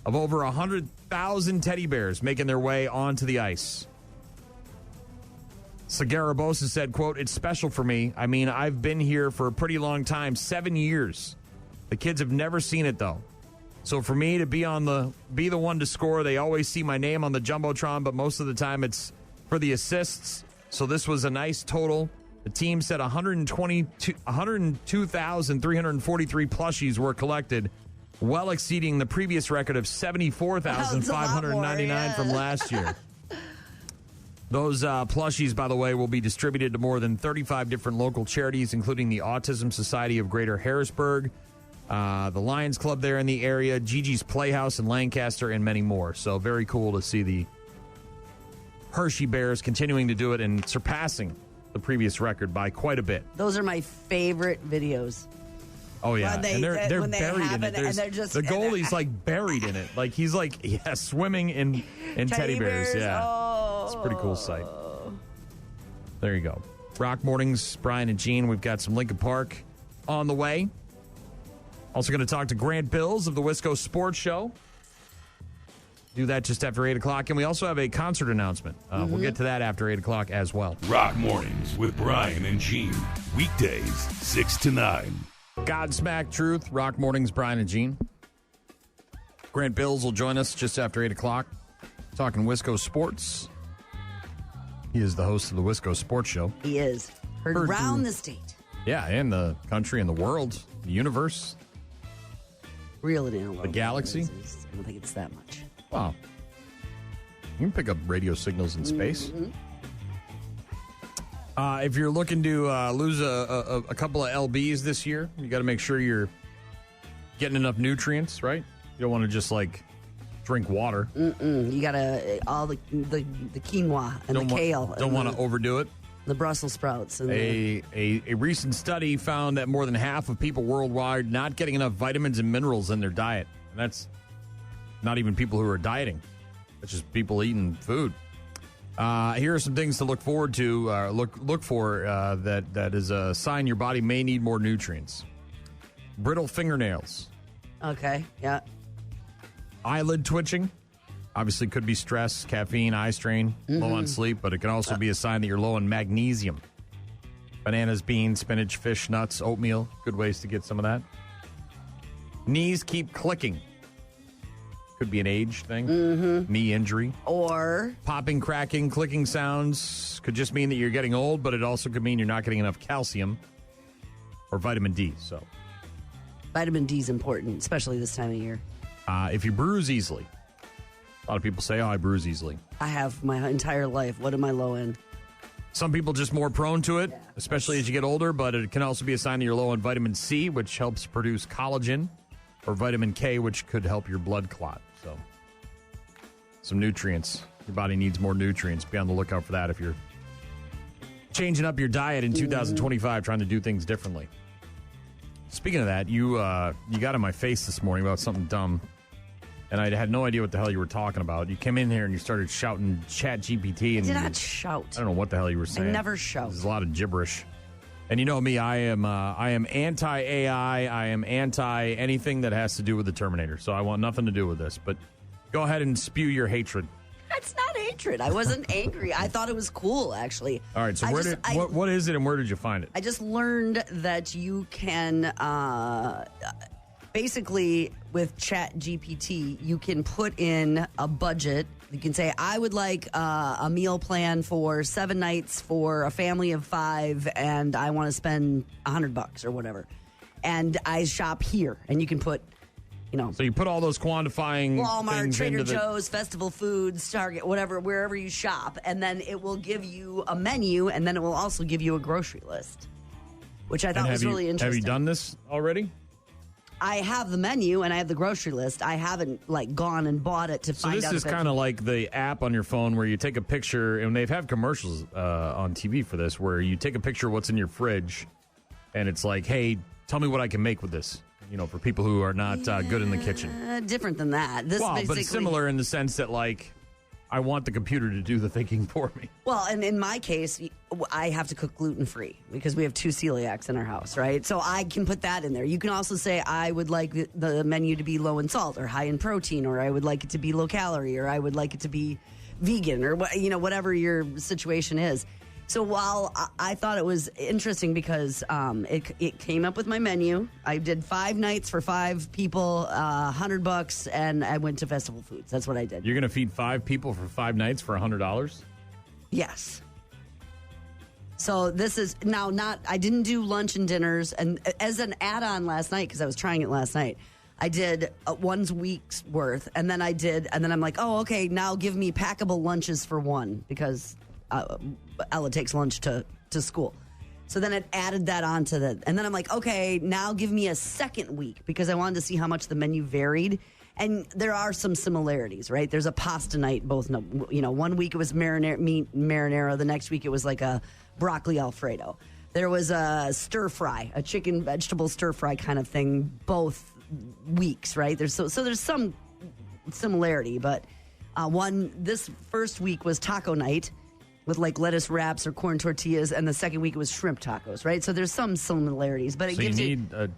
of over 100,000 teddy bears making their way onto the ice. Cigarbosa said, quote, it's special for me. I mean, I've been here for a pretty long time, 7 years. The kids have never seen it, though. So for me to be the one to score, they always see my name on the Jumbotron, but most of the time it's for the assists. So this was a nice total. The team said 102,343 plushies were collected, well exceeding the previous record of 74,599 from last year. Those plushies, by the way, will be distributed to more than 35 different local charities, including the Autism Society of Greater Harrisburg, the Lions Club there in the area, Gigi's Playhouse in Lancaster, and many more. So very cool to see the Hershey Bears continuing to do it and surpassing the previous record by quite a bit. Those are my favorite videos. Oh, yeah. And they're buried in it. The goalie's like buried in it. Like he's like, yeah, swimming in teddy bears. Yeah. Oh. It's a pretty cool sight. There you go. Rock Mornings, Brian and Gene. We've got some Lincoln Park on the way. Also going to talk to Grant Bills of the Wisco Sports Show. Do that just after 8 o'clock. And we also have a concert announcement. We'll get to that after 8 o'clock as well. Rock Mornings with Brian and Gene. Weekdays, 6 to 9. Godsmack Truth, Rock Mornings, Brian and Gene. Grant Bills will join us just after 8 o'clock, talking Wisco Sports. He is the host of the Wisco Sports Show. He is. Heard around the state. Yeah, and the country and the world, the universe. Reel it in a little. The galaxy. I don't think it's that much. Wow. You can pick up radio signals in space. Mm-hmm. If you're looking to lose a couple of lbs this year, you got to make sure you're getting enough nutrients, right? You don't want to just like drink water. You got to all the quinoa and the kale. Don't want to overdo it. The Brussels sprouts. And a recent study found that more than half of people worldwide not getting enough vitamins and minerals in their diet. And that's not even people who are dieting. It's just people eating food. Here are some things to look forward to. Look for that is a sign your body may need more nutrients. Brittle fingernails. Okay. Yeah. Eyelid twitching. Obviously, could be stress, caffeine, eye strain, low on sleep, but it can also be a sign that you're low in magnesium. Bananas, beans, spinach, fish, nuts, oatmeal. Good ways to get some of that. Knees keep clicking. Could be an age thing. Knee injury. Or popping, cracking, clicking sounds could just mean that you're getting old, but it also could mean you're not getting enough calcium or vitamin D. So vitamin D is important, especially this time of year. If you bruise easily. A lot of people say, I bruise easily. I have my entire life. What am I low in? Some people just more prone to it, especially as you get older, but it can also be a sign that you're low in vitamin C, which helps produce collagen, or vitamin K, which could help your blood clot. So, some nutrients. Your body needs more nutrients. Be on the lookout for that if you're changing up your diet in 2025, trying to do things differently. Speaking of that, you got in my face this morning about something dumb, and I had no idea what the hell you were talking about. You came in here and you started shouting Chat GPT. And I did not shout. I don't know what the hell you were saying. I never shout. There's a lot of gibberish. And you know me, I am anti-AI. I am anti-anything that has to do with the Terminator. So I want nothing to do with this. But go ahead and spew your hatred. That's not hatred. I wasn't angry. I thought it was cool, actually. All right, so what is it and where did you find it? I just learned that you can, basically, with Chat GPT, you can put in a budget. You can say, I would like a meal plan for 7 nights for a family of 5, and I want to spend $100 or whatever. And I shop here, and you can put, So you put all those quantifying Walmart, things Trader into Joe's, Festival Foods, Target, whatever, wherever you shop, and then it will give you a menu, and then it will also give you a grocery list, which I thought was really interesting. Have you done this already? I have the menu and I have the grocery list. I haven't gone and bought it to find out. So this is kind of like the app on your phone where you take a picture, and they've had commercials on TV for this, where you take a picture of what's in your fridge, and it's like, hey, tell me what I can make with this. For people who are not good in the kitchen. Different than that. This but it's similar in the sense that, I want the computer to do the thinking for me. Well, and in my case, I have to cook gluten-free because we have 2 celiacs in our house, right? So I can put that in there. You can also say, I would like the menu to be low in salt or high in protein, or I would like it to be low calorie, or I would like it to be vegan, or whatever your situation is. So while I thought it was interesting because it came up with my menu, I did 5 nights for 5 people, $100, and I went to Festival Foods. That's what I did. You're going to feed 5 people for 5 nights for $100? Yes. So this is now I didn't do lunch and dinners, and as an add-on last night, because I was trying it last night, I did 1 week's worth, and then I'm like, oh, okay, now give me packable lunches for 1, because Ella takes lunch to school. So then it added that onto and then I'm like, okay, now give me a second week, because I wanted to see how much the menu varied. And there are some similarities, right? There's a pasta night, 1 week it was meat marinara, the next week it was like a broccoli Alfredo. There was a stir fry, a chicken vegetable stir fry kind of thing, both weeks, right? There's some similarity, but this first week was taco night, with lettuce wraps or corn tortillas, and the second week it was shrimp tacos, right? So there's some similarities, but you need a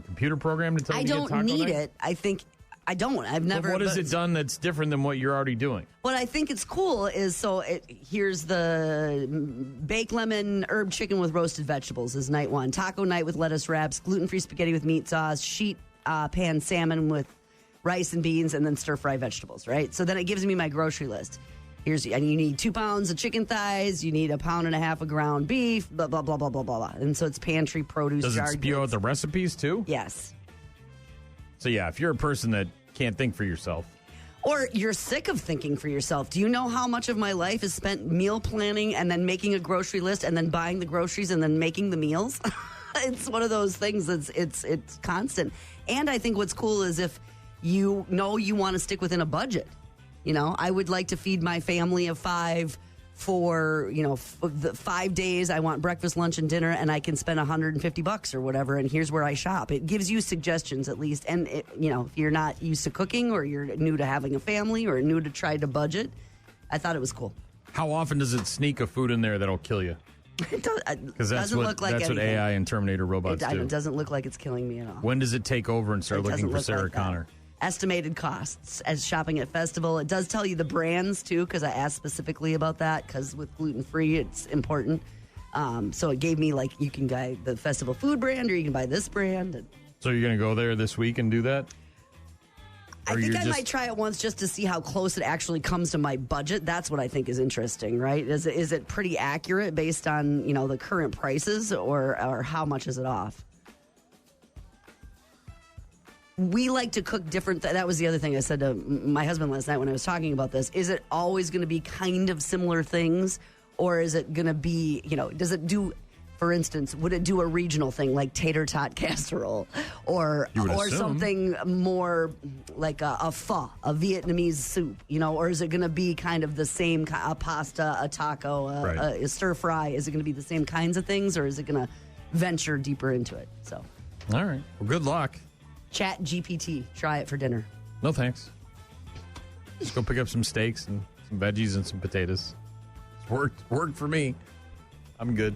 computer program to tell you to get taco night? I don't need it. I think I don't. I've never. But what has it done that's different than what you're already doing? What I think it's cool is here's the baked lemon herb chicken with roasted vegetables is night 1. Taco night with lettuce wraps, gluten-free spaghetti with meat sauce, sheet pan salmon with rice and beans, and then stir-fry vegetables, right? So then it gives me my grocery list. And you need 2 pounds of chicken thighs, you need 1.5 pounds of ground beef, blah, blah, blah, blah, blah, blah. And so it's pantry produce. Does it spew out the recipes too? Yes. So yeah, if you're a person that can't think for yourself. Or you're sick of thinking for yourself. Do you know how much of my life is spent meal planning and then making a grocery list and then buying the groceries and then making the meals? It's one of those things that's it's constant. And I think what's cool is if you know you want to stick within a budget. I would like to feed my family of 5 for, the 5 days. I want breakfast, lunch, and dinner, and I can spend $150 or whatever, and here's where I shop. It gives you suggestions at least. And, if you're not used to cooking or you're new to having a family or new to try to budget, I thought it was cool. How often does it sneak a food in there that'll kill you? It Because that's doesn't what look like that's what anything. AI and Terminator robots do. It doesn't look like it's killing me at all. When does it take over and start It looking doesn't for look Sarah like that. Connor? Estimated costs as shopping at Festival. It does tell you the brands, too, because I asked specifically about that, because with gluten-free, it's important. So it gave me, like, you can buy the Festival food brand or you can buy this brand. And So you're going to go there this week and do that? I think I might try it once just to see how close it actually comes to my budget. That's what I think is interesting, right? Is it pretty accurate based on, the current prices or how much is it off? We like to cook different. That was the other thing I said to my husband last night when I was talking about this. Is it always going to be kind of similar things, or is it going to be, does it do, for instance, would it do a regional thing like tater tot casserole, or something more like a pho, a Vietnamese soup, or is it going to be kind of the same, a pasta, a taco, a stir fry? Is it going to be the same kinds of things, or is it going to venture deeper into it? So, all right. Well, good luck. Chat GPT. Try it for dinner. No, thanks. Just go pick up some steaks and some veggies and some potatoes. It's worked for me. I'm good.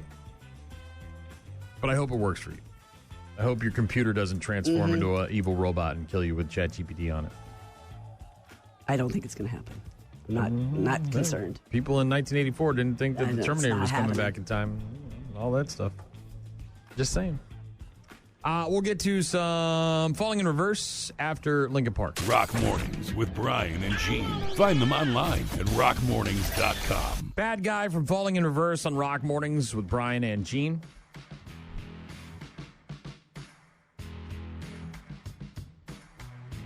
But I hope it works for you. I hope your computer doesn't transform into an evil robot and kill you with ChatGPT on it. I don't think it's going to happen. I'm not concerned. People in 1984 didn't think that the Terminator was coming happening. back in time. All that stuff. Just saying. We'll get to some Falling in Reverse after Linkin Park. Rock Mornings with Brian and Gene. Find them online at rockmornings.com. Bad Guy from Falling in Reverse on Rock Mornings with Brian and Gene.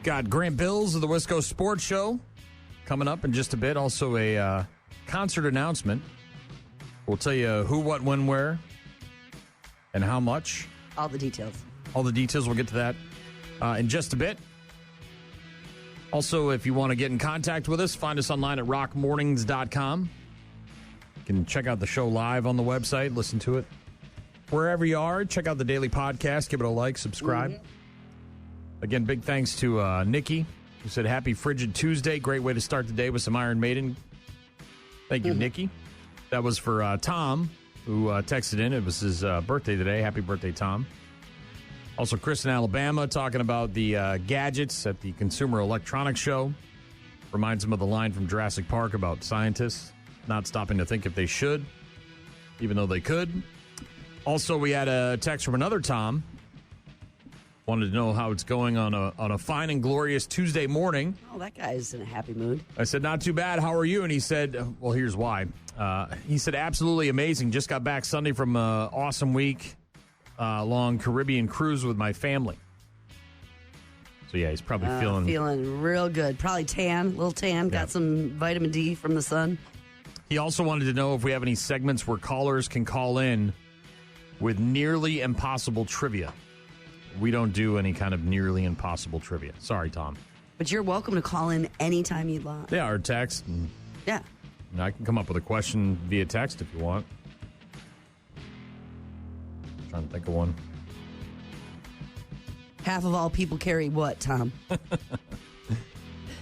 Got Grant Bills of the Wisco Sports Show coming up in just a bit. Also a concert announcement. We'll tell you who, what, when, where, and how much. All the details. All the details. We'll get to that in just a bit. Also, if you want to get in contact with us, find us online at rockmornings.com. You can check out the show live on the website, listen to it wherever you are. Check out the daily podcast. Give it a like, subscribe. Again, big thanks to Nikki, who said, Happy Frigid Tuesday. Great way to start the day with some Iron Maiden. Thank you, Nikki. That was for Tom, who texted in. It was his birthday today. Happy birthday, Tom. Also, Chris in Alabama talking about the gadgets at the Consumer Electronics Show. Reminds him of the line from Jurassic Park about scientists not stopping to think if they should, even though they could. Also, we had a text from another Tom. Wanted to know how it's going on a fine and glorious Tuesday morning. Oh, that guy's in a happy mood. I said, not too bad. How are you? And he said, well, here's why. He said, absolutely amazing. Just got back Sunday from an awesome week long Caribbean cruise with my family. So, yeah, he's probably feeling real good. Probably tan, a little tan. Got some vitamin D from the sun. He also wanted to know if we have any segments where callers can call in with nearly impossible trivia. We don't do any kind of nearly impossible trivia. Sorry, Tom. But you're welcome to call in anytime you'd like. Yeah, or text. And yeah. I can come up with a question via text if you want. I'm trying to think of one. Half of all people carry what, Tom?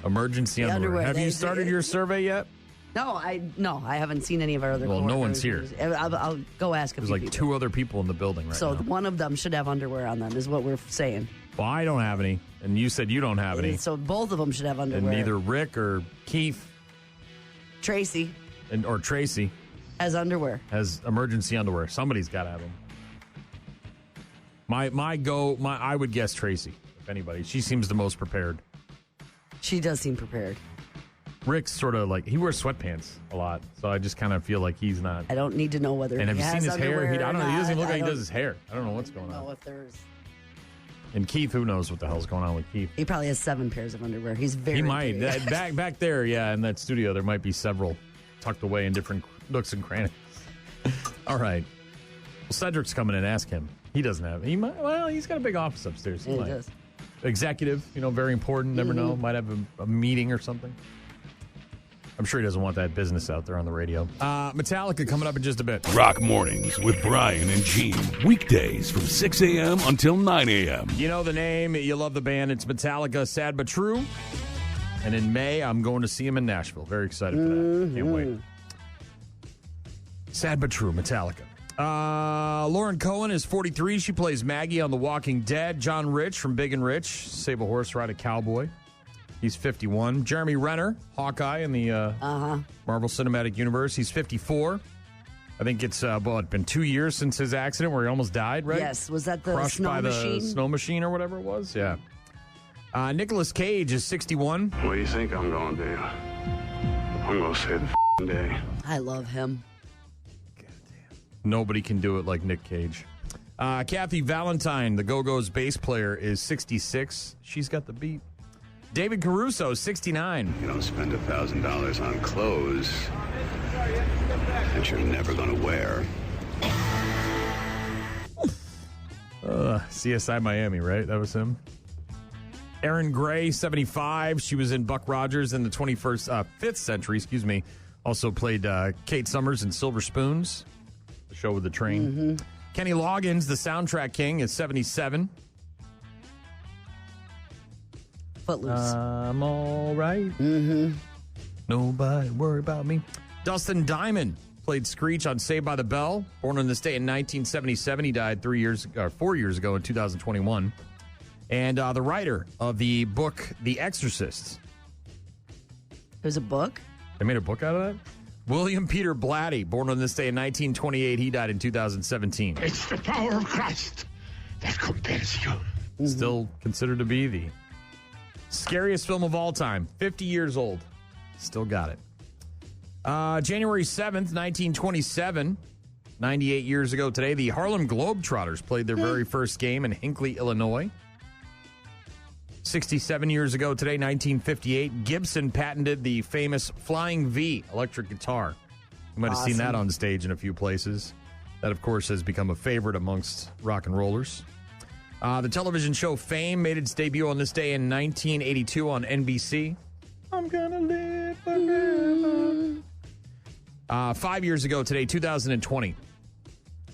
Emergency underwear. Have you started your survey yet? No, I haven't seen any of our other. Well, no one's here. I'll go ask. There's like two other people in the building right now. So one of them should have underwear on them, is what we're saying. Well, I don't have any, and you said you don't have any. So both of them should have underwear. And neither Rick or Keith, Tracy, or Tracy has underwear. Has emergency underwear. Somebody's got to have them. I would guess Tracy, if anybody. She seems the most prepared. She does seem prepared. Rick's sort of like, he wears sweatpants a lot, so I just kind of feel like he's not. I don't need to know whether and he have you has seen his hair? He doesn't even look like he does his hair. I don't know what's going on. I don't know if there's. And Keith, who knows what the hell's going on with Keith? He probably has 7 pairs of underwear. He's very. He might. back there, yeah, in that studio, there might be several tucked away in different nooks and crannies. All right. Well, Cedric's coming in. Ask him. He doesn't have. He might. Well, he's got a big office upstairs. He does. Executive, very important. Never know. Might have a meeting or something. I'm sure he doesn't want that business out there on the radio. Metallica coming up in just a bit. Rock Mornings with Brian and Gene. Weekdays from 6 a.m. until 9 a.m. You know the name. You love the band. It's Metallica, Sad But True. And in May, I'm going to see him in Nashville. Very excited for that. Can't wait. Sad but true, Metallica. Lauren Cohen is 43. She plays Maggie on The Walking Dead. John Rich from Big and Rich, Save a Horse, Ride a Cowboy. He's 51. Jeremy Renner, Hawkeye in the Marvel Cinematic Universe. He's 54. I think it's been 2 years since his accident where he almost died, right? Yes. Was that the Crushed snow by machine? the snow machine or whatever it was? Yeah. Nicolas Cage is 61. What do you think I'm going to do? I'm going to save the f***ing day. I love him. Nobody can do it like Nick Cage. Kathy Valentine, the Go-Go's bass player, is 66. She's got the beat. David Caruso, 69. You don't spend $1,000 on clothes that you're never going to wear. CSI Miami, right? That was him. Erin Gray, 75. She was in Buck Rogers in the 5th century, Also played Kate Summers in Silver Spoons, the show with the train. Mm-hmm. Kenny Loggins, the soundtrack king, is 77. Footloose. I'm all right. Mm-hmm. Nobody worry about me. Dustin Diamond played Screech on Saved by the Bell. Born on this day in 1977. He died 4 years ago in 2021. And the writer of the book The Exorcist. There's a book? They made a book out of that? William Peter Blatty, born on this day in 1928. He died in 2017. It's the power of Christ that compels you. Mm-hmm. Still considered to be the scariest film of all time. 50 years old. Still got it. January 7th, 1927, 98 years ago today, the Harlem Globetrotters played their very first game in Hinckley, Illinois. 67 years ago today, 1958, Gibson patented the famous Flying V electric guitar. You might have seen that on stage in a few places. That, of course, has become a favorite amongst rock and rollers. The television show Fame made its debut on this day in 1982 on NBC. I'm gonna live forever. 5 years ago today, 2020,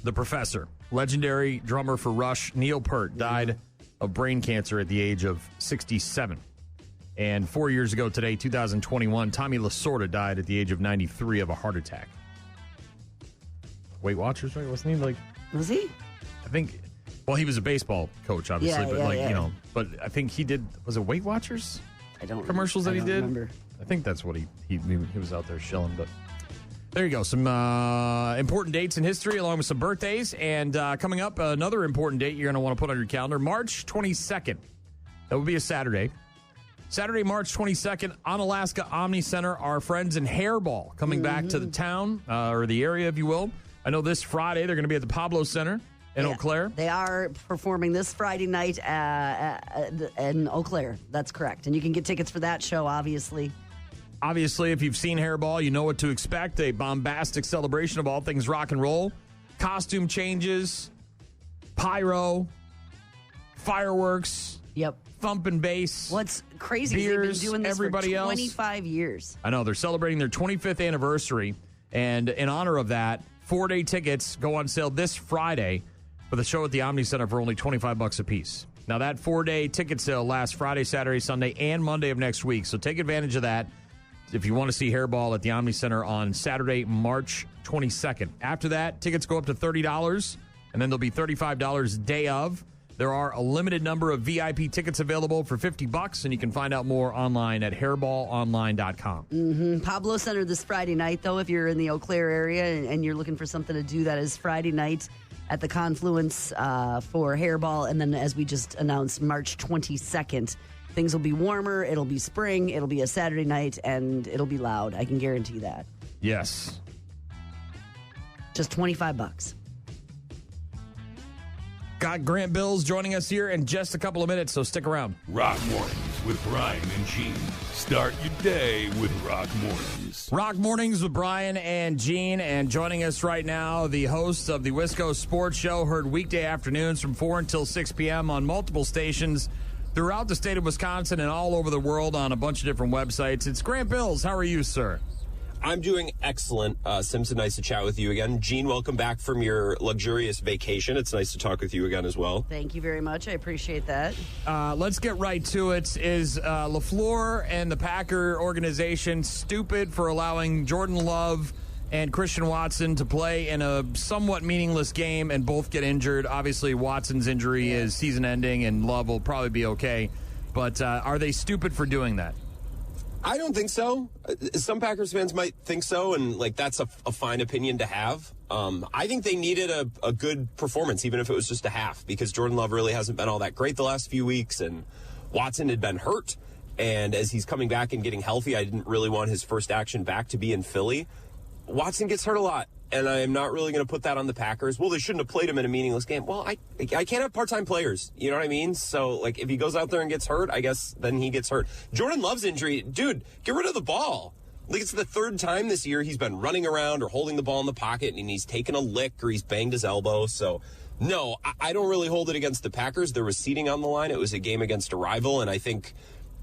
The Professor, legendary drummer for Rush, Neil Peart, died of brain cancer at the age of 67. And 4 years ago today, 2021, Tommy Lasorda died at the age of 93 of a heart attack. Weight Watchers, right? Wasn't he Was he? I think, well, he was a baseball coach, obviously, but I think he did, was it Weight Watchers? I don't Commercials that he did? Remember. I think that's what he was out there shilling, but there you go. Some important dates in history along with some birthdays. And coming up, another important date you're going to want to put on your calendar, March 22nd. That will be a Saturday. Saturday, March 22nd, on Alaska Omni Center, our friends in Hairball coming back to the town, or the area, if you will. I know this Friday they're going to be at the Pablo Center in Eau Claire. They are performing this Friday night in Eau Claire. That's correct. And you can get tickets for that show, obviously. Obviously, if you've seen Hairball, you know what to expect. A bombastic celebration of all things rock and roll. Costume changes, pyro, fireworks. Yep. Thumping bass. What's crazy beers, is they've been doing this everybody for else. 25 years. I know. They're celebrating their 25th anniversary. And in honor of that, 4-day tickets go on sale this Friday for the show at the Omni Center for only $25 a piece. Now, that 4-day ticket sale lasts Friday, Saturday, Sunday, and Monday of next week. So take advantage of that if you want to see Hairball at the Omni Center on Saturday, March 22nd. After that, tickets go up to $30, and then there'll be $35 day of. There are a limited number of VIP tickets available for $50, and you can find out more online at hairballonline.com. Mm-hmm. Pablo Center this Friday night, though, if you're in the Eau Claire area and you're looking for something to do, that is Friday night at the Confluence for Hairball. And then, as we just announced, March 22nd. Things will be warmer, it'll be spring, it'll be a Saturday night, and it'll be loud. I can guarantee that. Yes. Just $25. Got Grant Bills joining us here in just a couple of minutes, so stick around. Rock Mornings with Brian and Gene. Start your day with Rock Mornings. Rock Mornings with Brian and Gene, and joining us right now, the host of the Wisco Sports Show, heard weekday afternoons from 4 until 6 p.m. on multiple stations throughout the state of Wisconsin and all over the world on a bunch of different websites. It's Grant Bills. How are you, sir? I'm doing excellent. Simpson, nice to chat with you again. Gene, welcome back from your luxurious vacation. It's nice to talk with you again as well. Thank you very much. I appreciate that. Let's get right to it. Is LaFleur and the Packer organization stupid for allowing Jordan Love and Christian Watson to play in a somewhat meaningless game and both get injured. Obviously, Watson's injury is season-ending, and Love will probably be okay. But are they stupid for doing that? I don't think so. Some Packers fans might think so, and like that's a fine opinion to have. I think they needed a good performance, even if it was just a half, because Jordan Love really hasn't been all that great the last few weeks, and Watson had been hurt. And as he's coming back and getting healthy, I didn't really want his first action back to be in Philly. Watson gets hurt a lot, and I am not really going to put that on the Packers. Well, they shouldn't have played him in a meaningless game. Well, I can't have part-time players. You know what I mean? So, like, if he goes out there and gets hurt, I guess then he gets hurt. Jordan Love's injury, dude, get rid of the ball. Like, it's the third time this year he's been running around or holding the ball in the pocket, and he's taken a lick or he's banged his elbow. So, no, I don't really hold it against the Packers. There was seeding on the line. It was a game against a rival, and I think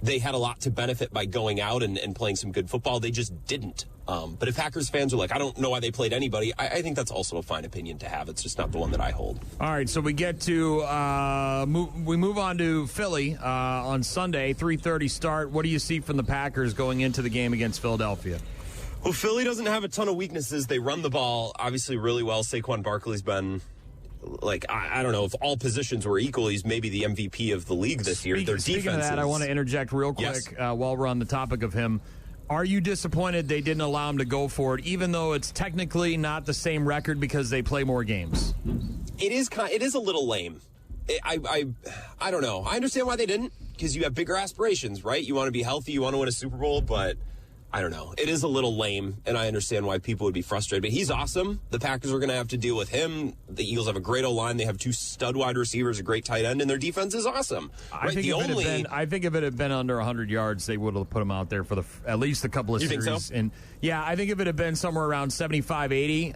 they had a lot to benefit by going out and playing some good football. They just didn't. But if Packers fans are like, I don't know why they played anybody, I think that's also a fine opinion to have. It's just not the one that I hold. All right, so we get to we move on to Philly on Sunday, 3:30 start. What do you see from the Packers going into the game against Philadelphia? Well, Philly doesn't have a ton of weaknesses. They run the ball, obviously, really well. Saquon Barkley's been, like, I don't know, if all positions were equal, he's maybe the MVP of the league this year. Their Speaking of that, I want to interject real quick while we're on the topic of him. Are you disappointed they didn't allow him to go for it, even though it's technically not the same record because they play more games? It is a little lame. I don't know. I understand why they didn't, because you have bigger aspirations, right? You want to be healthy, you want to win a Super Bowl, but I don't know. It is a little lame, and I understand why people would be frustrated. But he's awesome. The Packers are going to have to deal with him. The Eagles have a great O-line. They have two stud wide receivers, a great tight end, and their defense is awesome. I think if it had been under 100 yards, they would have put him out there for at least a couple of series. Think so? And yeah, I think if it had been somewhere around 75, 80,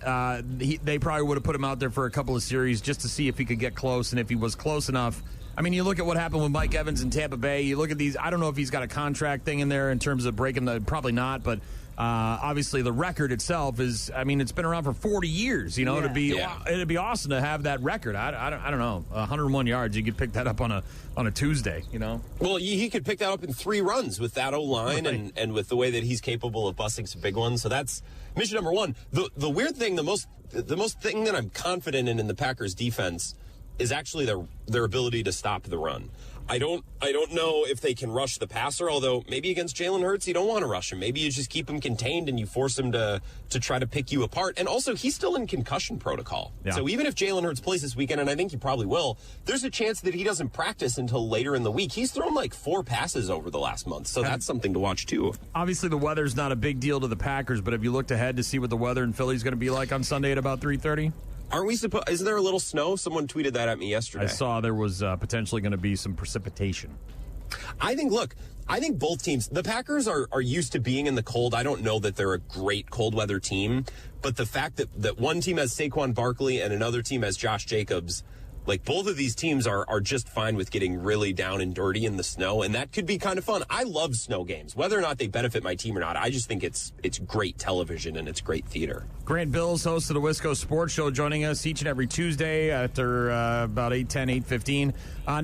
they probably would have put him out there for a couple of series just to see if he could get close, and if he was close enough. I mean, you look at what happened with Mike Evans in Tampa Bay. You look at these. I don't know if he's got a contract thing in there in terms of breaking probably not, but obviously the record itself is, I mean, it's been around for 40 years. You know, it'd be awesome to have that record. I don't know, 101 yards. You could pick that up on a Tuesday, you know? Well, he could pick that up in 3 runs with that O-line and with the way that he's capable of busting some big ones. So that's mission number one. The weird thing, the most thing that I'm confident in the Packers defense is actually their ability to stop the run. I don't know if they can rush the passer, although maybe against Jalen Hurts, you don't want to rush him. Maybe you just keep him contained and you force him to try to pick you apart. And also, he's still in concussion protocol. Yeah. So even if Jalen Hurts plays this weekend, and I think he probably will, there's a chance that he doesn't practice until later in the week. He's thrown like 4 passes over the last month, so that's something to watch too. Obviously, the weather's not a big deal to the Packers, but have you looked ahead to see what the weather in Philly is going to be like on Sunday at about 3:30? Isn't there a little snow? Someone tweeted that at me yesterday. I saw there was potentially going to be some precipitation. I think both teams, the Packers are used to being in the cold. I don't know that they're a great cold weather team, but the fact that one team has Saquon Barkley and another team has Josh Jacobs, like both of these teams are just fine with getting really down and dirty in the snow, and that could be kind of fun. I love snow games, whether or not they benefit my team or not. I just think it's great television and it's great theater. Grant Bills, host of the Wisco Sports Show, joining us each and every Tuesday after about 8:10, 8:15.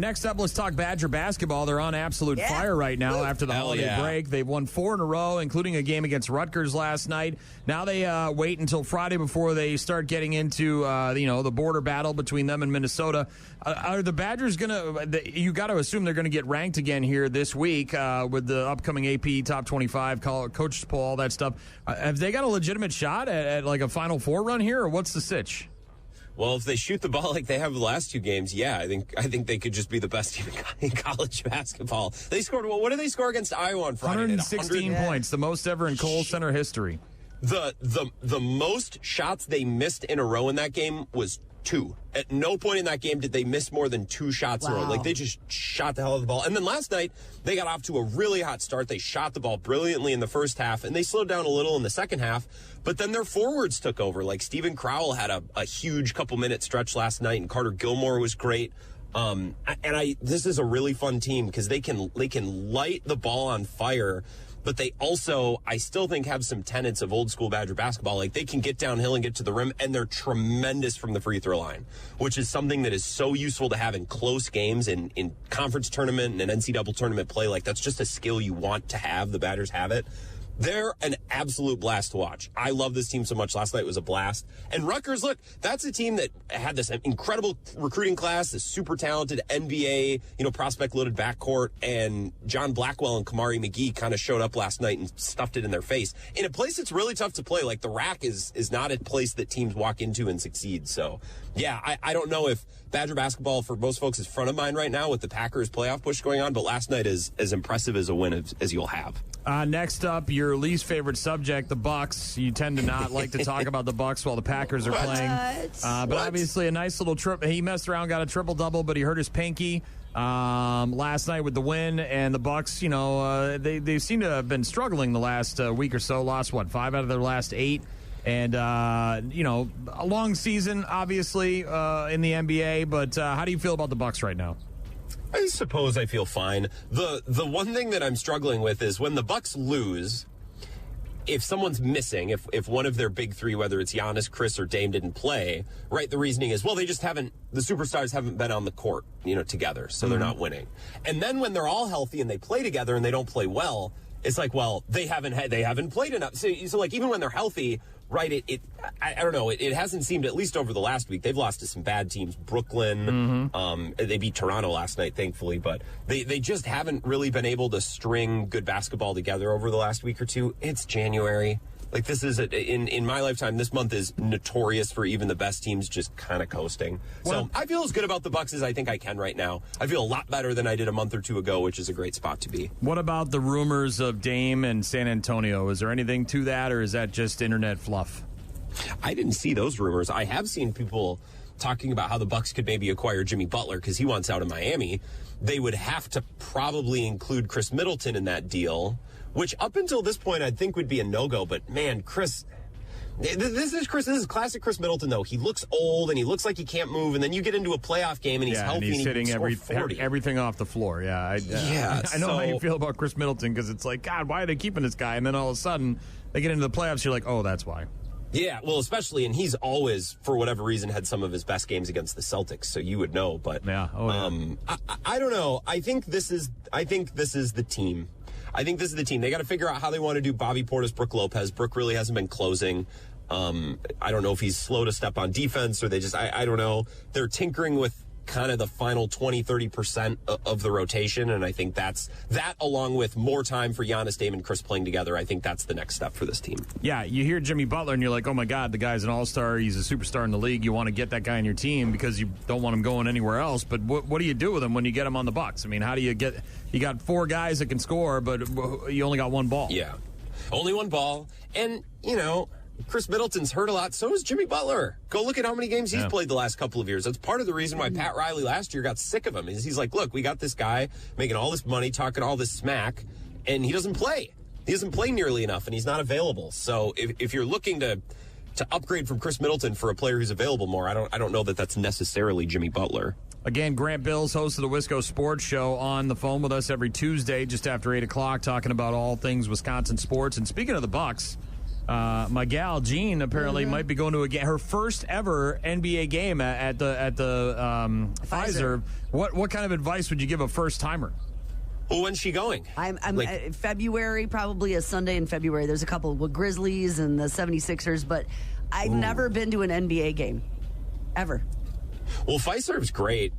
Next up, let's talk Badger basketball. They're on absolute fire right now after the holiday break. They've won 4 in a row, including a game against Rutgers last night. Now they wait until Friday before they start getting into the border battle between them and Minnesota. Are the Badgers you got to assume they're going to get ranked again here this week with the upcoming AP Top 25 coaches poll, all that stuff. Have they got a legitimate shot at like a Final Four run here, or what's the sitch? Well, if they shoot the ball like they have the last 2 games, yeah, I think they could just be the best team in college basketball. They scored, what did they score against Iowa on Friday? 116 points, the most ever in Kohl Center history. The most shots they missed in a row in that game was 2. At no point in that game did they miss more than 2 shots in a row. Like, they just shot the hell out of the ball. And then last night, they got off to a really hot start. They shot the ball brilliantly in the first half, and they slowed down a little in the second half. But then their forwards took over. Like, Stephen Crowell had a huge couple-minute stretch last night, and Carter Gilmore was great. This is a really fun team because they can light the ball on fire, but they also, I still think, have some tenets of old school Badger basketball. Like, they can get downhill and get to the rim, and they're tremendous from the free throw line, which is something that is so useful to have in close games, in conference tournament and an NCAA tournament play. Like, that's just a skill you want to have. The Badgers have it. They're an absolute blast to watch. I love this team so much. Last night was a blast. And Rutgers, look, that's a team that had this incredible recruiting class, this super talented NBA, prospect-loaded backcourt, and John Blackwell and Kamari McGee kind of showed up last night and stuffed it in their face. In a place that's really tough to play, like the RAC is not a place that teams walk into and succeed. So, yeah, I don't know if Badger basketball for most folks is front of mind right now with the Packers playoff push going on, but last night is as impressive as a win as you'll have. Next up, your least favorite subject, the Bucks. You tend to not like to talk about the Bucks while the Packers are playing. But obviously a nice little trip. He messed around, got a triple-double, but he hurt his pinky last night with the win. And the Bucks, they seem to have been struggling the last week or so. Lost, 5 out of their last 8. And, a long season, obviously, in the NBA. But how do you feel about the Bucks right now? I suppose I feel fine. The one thing that I'm struggling with is when the Bucks lose, if someone's missing, if one of their big three, whether it's Giannis, Chris, or Dame didn't play, right, the reasoning is, well, the superstars haven't been on the court, together, so they're not winning. And then when they're all healthy and they play together and they don't play well, it's like, well, they haven't played enough. So like, even when they're healthy, right, I don't know, it hasn't seemed, at least over the last week, they've lost to some bad teams. Brooklyn, they beat Toronto last night, thankfully, but they just haven't really been able to string good basketball together over the last week or two. It's January. Like, this is, in my lifetime, this month is notorious for even the best teams just kind of coasting. So I feel as good about the Bucks as I think I can right now. I feel a lot better than I did a month or two ago, which is a great spot to be. What about the rumors of Dame and San Antonio? Is there anything to that, or is that just internet fluff? I didn't see those rumors. I have seen people talking about how the Bucks could maybe acquire Jimmy Butler because he wants out of Miami. They would have to probably include Chris Middleton in that deal, which up until this point I think would be a no-go. But, man, Chris, this is classic Chris Middleton, though. He looks old, and he looks like he can't move, and then you get into a playoff game, and he's healthy, and he's hitting hitting everything off the floor. Yeah, I know how you feel about Chris Middleton, because it's like, God, why are they keeping this guy? And then all of a sudden, they get into the playoffs, you're like, oh, that's why. Yeah, well, especially, and he's always, for whatever reason, had some of his best games against the Celtics, so you would know. But I don't know. I think this is the team. They got to figure out how they want to do Bobby Portis, Brook Lopez. Brook really hasn't been closing. I don't know if he's slow to step on defense, or I don't know. They're tinkering with kind of the final 20-30% of the rotation, and I think that along with more time for Giannis, Dame, and Chris playing together, I think that's the next step for this team. Yeah, you hear Jimmy Butler and you're like, oh my God, the guy's an all-star, he's a superstar in the league. You want to get that guy on your team because you don't want him going anywhere else, but what do you do with him when you get him on the Bucks? I mean, how do you got 4 guys that can score, but you only got 1 ball. Yeah, only 1 ball, and Chris Middleton's hurt a lot. So is Jimmy Butler. Go look at how many games he's played the last couple of years. That's part of the reason why Pat Riley last year got sick of him. Is he's like, look, we got this guy making all this money, talking all this smack, and he doesn't play. He doesn't play nearly enough, and he's not available. So if you're looking to upgrade from Chris Middleton for a player who's available more, I don't know that that's necessarily Jimmy Butler. Again, Grant Bills, host of the Wisco Sports Show, on the phone with us every Tuesday just after 8 o'clock, talking about all things Wisconsin sports. And speaking of the Bucks, my gal Jean apparently might be going to her first ever NBA game at the Pfizer. What kind of advice would you give a first timer? Well, when's she going? I'm February, probably a Sunday in February. There's a couple with Grizzlies and the 76ers, but I've never been to an NBA game ever. Well, Fiserv's great.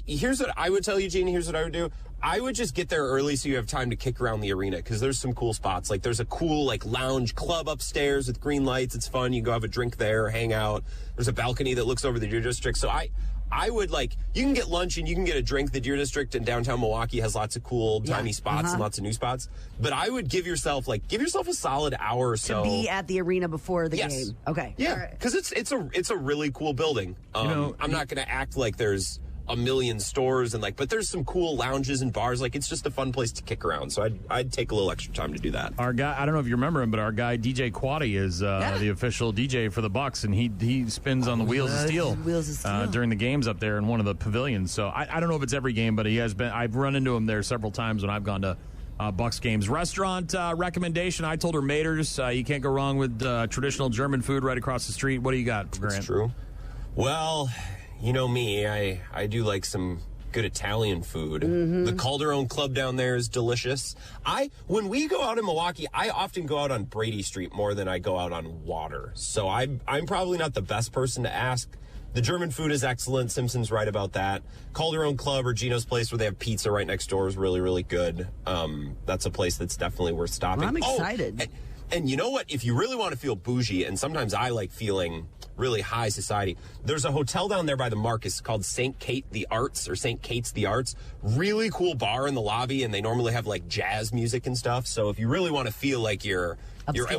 Here's what I would tell you, Jean. Here's what I would do. I would just get there early so you have time to kick around the arena, because there's some cool spots. Like, there's a cool, lounge club upstairs with green lights. It's fun. You can go have a drink there, hang out. There's a balcony that looks over the Deer District. So I would, you can get lunch and you can get a drink. The Deer District in downtown Milwaukee has lots of cool, tiny spots and lots of new spots. But I would give yourself a solid hour or so. To be at the arena before the game. Okay. Yeah, because it's a really cool building. I'm not going to act like there's a million stores but there's some cool lounges and bars. It's just a fun place to kick around. So I'd take a little extra time to do that. Our guy, I don't know if you remember him, but our guy DJ Quaddy is the official DJ for the Bucks, and he spins on the Wheels of Steel during the games up there in one of the pavilions. So I don't know if it's every game, but he has been. I've run into him there several times when I've gone to Bucks games. Restaurant recommendation, I told her Mater's. You can't go wrong with traditional German food right across the street. What do you got, Grant? That's true. Well, you know me, I do like some good Italian food. The Calderone Club down there is delicious. When we go out in Milwaukee, I often go out on Brady Street more than I go out on Water. So I'm probably not the best person to ask. The German food is excellent. Simpson's right about that. Calderone Club or Gino's Place, where they have pizza right next door, is really, really good. That's a place that's definitely worth stopping. Well, I'm excited. And you know what? If you really want to feel bougie, and sometimes I like feeling really high society, there's a hotel down there by the Marcus called St. Kate the Arts, or St. Kate's the Arts. Really cool bar in the lobby, and they normally have like jazz music and stuff. So if you really want to feel like you're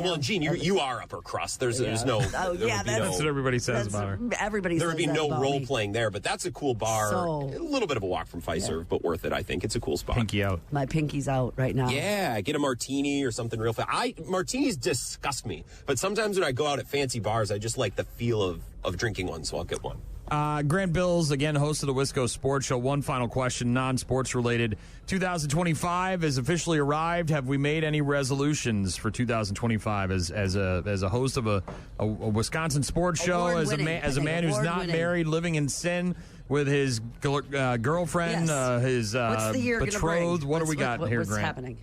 well, Gene, you are upper crust. There's no. That's what everybody says about her. Everybody. There would be no role me. playing there, but that's a cool bar. A little bit of a walk from Fiserv, but worth it. I think it's a cool spot. Pinky out. My pinky's out right now. Yeah, get a martini or something real fast. Martinis disgust me, but sometimes when I go out at fancy bars, I just like the feel of drinking one, so I'll get one. Grant Bills, again, host of the Wisco Sports Show. One final question, non-sports related. 2025 has officially arrived. Have we made any resolutions for 2025 as a host of a Wisconsin sports show, as a man who's not married, living in sin with his girlfriend, his What's the year betrothed? What do we got here, what's Grant? happening?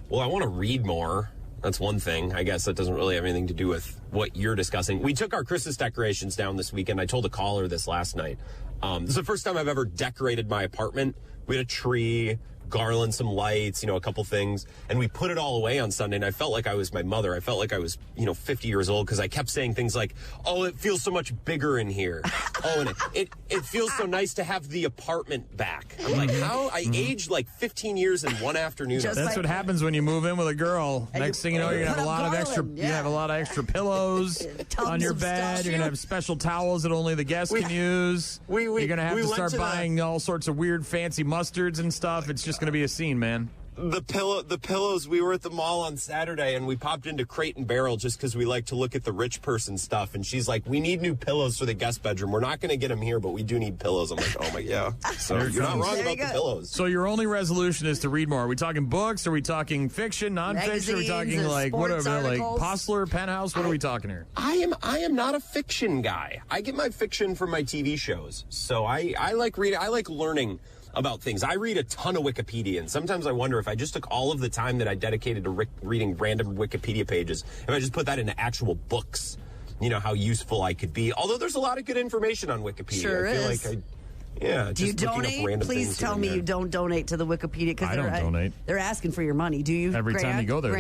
Well, I want to read more. That's one thing. I guess that doesn't really have anything to do with what you're discussing. We took our Christmas decorations down this weekend. I told a caller this last night. This is the first time I've ever decorated my apartment. We had a tree, garland, some lights, a couple things, and we put it all away on Sunday, and I felt like I was my mother. I felt like I was, 50 years old, because I kept saying things like, oh, it feels so much bigger in here. Oh, and it feels so nice to have the apartment back. I'm like, how? I aged like 15 years in one afternoon. That's what happens when you move in with a girl. Next thing you know, you're gonna have a lot of extra. Yeah. You have a lot of extra pillows on your bed. You're gonna have special towels that only the guests can use. You're gonna have to start buying all sorts of weird, fancy mustards and stuff. It's just gonna be a scene, man. The pillows, we were at the mall on Saturday, and we popped into Crate and Barrel just because we like to look at the rich person stuff, and she's like, we need new pillows for the guest bedroom. We're not going to get them here, but we do need pillows. I'm like, oh my, yeah. So you're not wrong about the pillows. So your only resolution is to read more. Are we talking books? Are we talking fiction, nonfiction? Are we talking like whatever, like Postler, Penthouse? What are we talking here? I am not a fiction guy. I get my fiction from my TV shows. So I like reading. I like learning about things. I read a ton of Wikipedia, and sometimes I wonder if I just took all of the time that I dedicated to reading random Wikipedia pages, if I just put that into actual books, how useful I could be. Although there's a lot of good information on Wikipedia. Sure I feel is. Like do you donate? Please tell me you don't donate to the Wikipedia, because I don't donate. They're asking for your money. Do you? Every time you go there,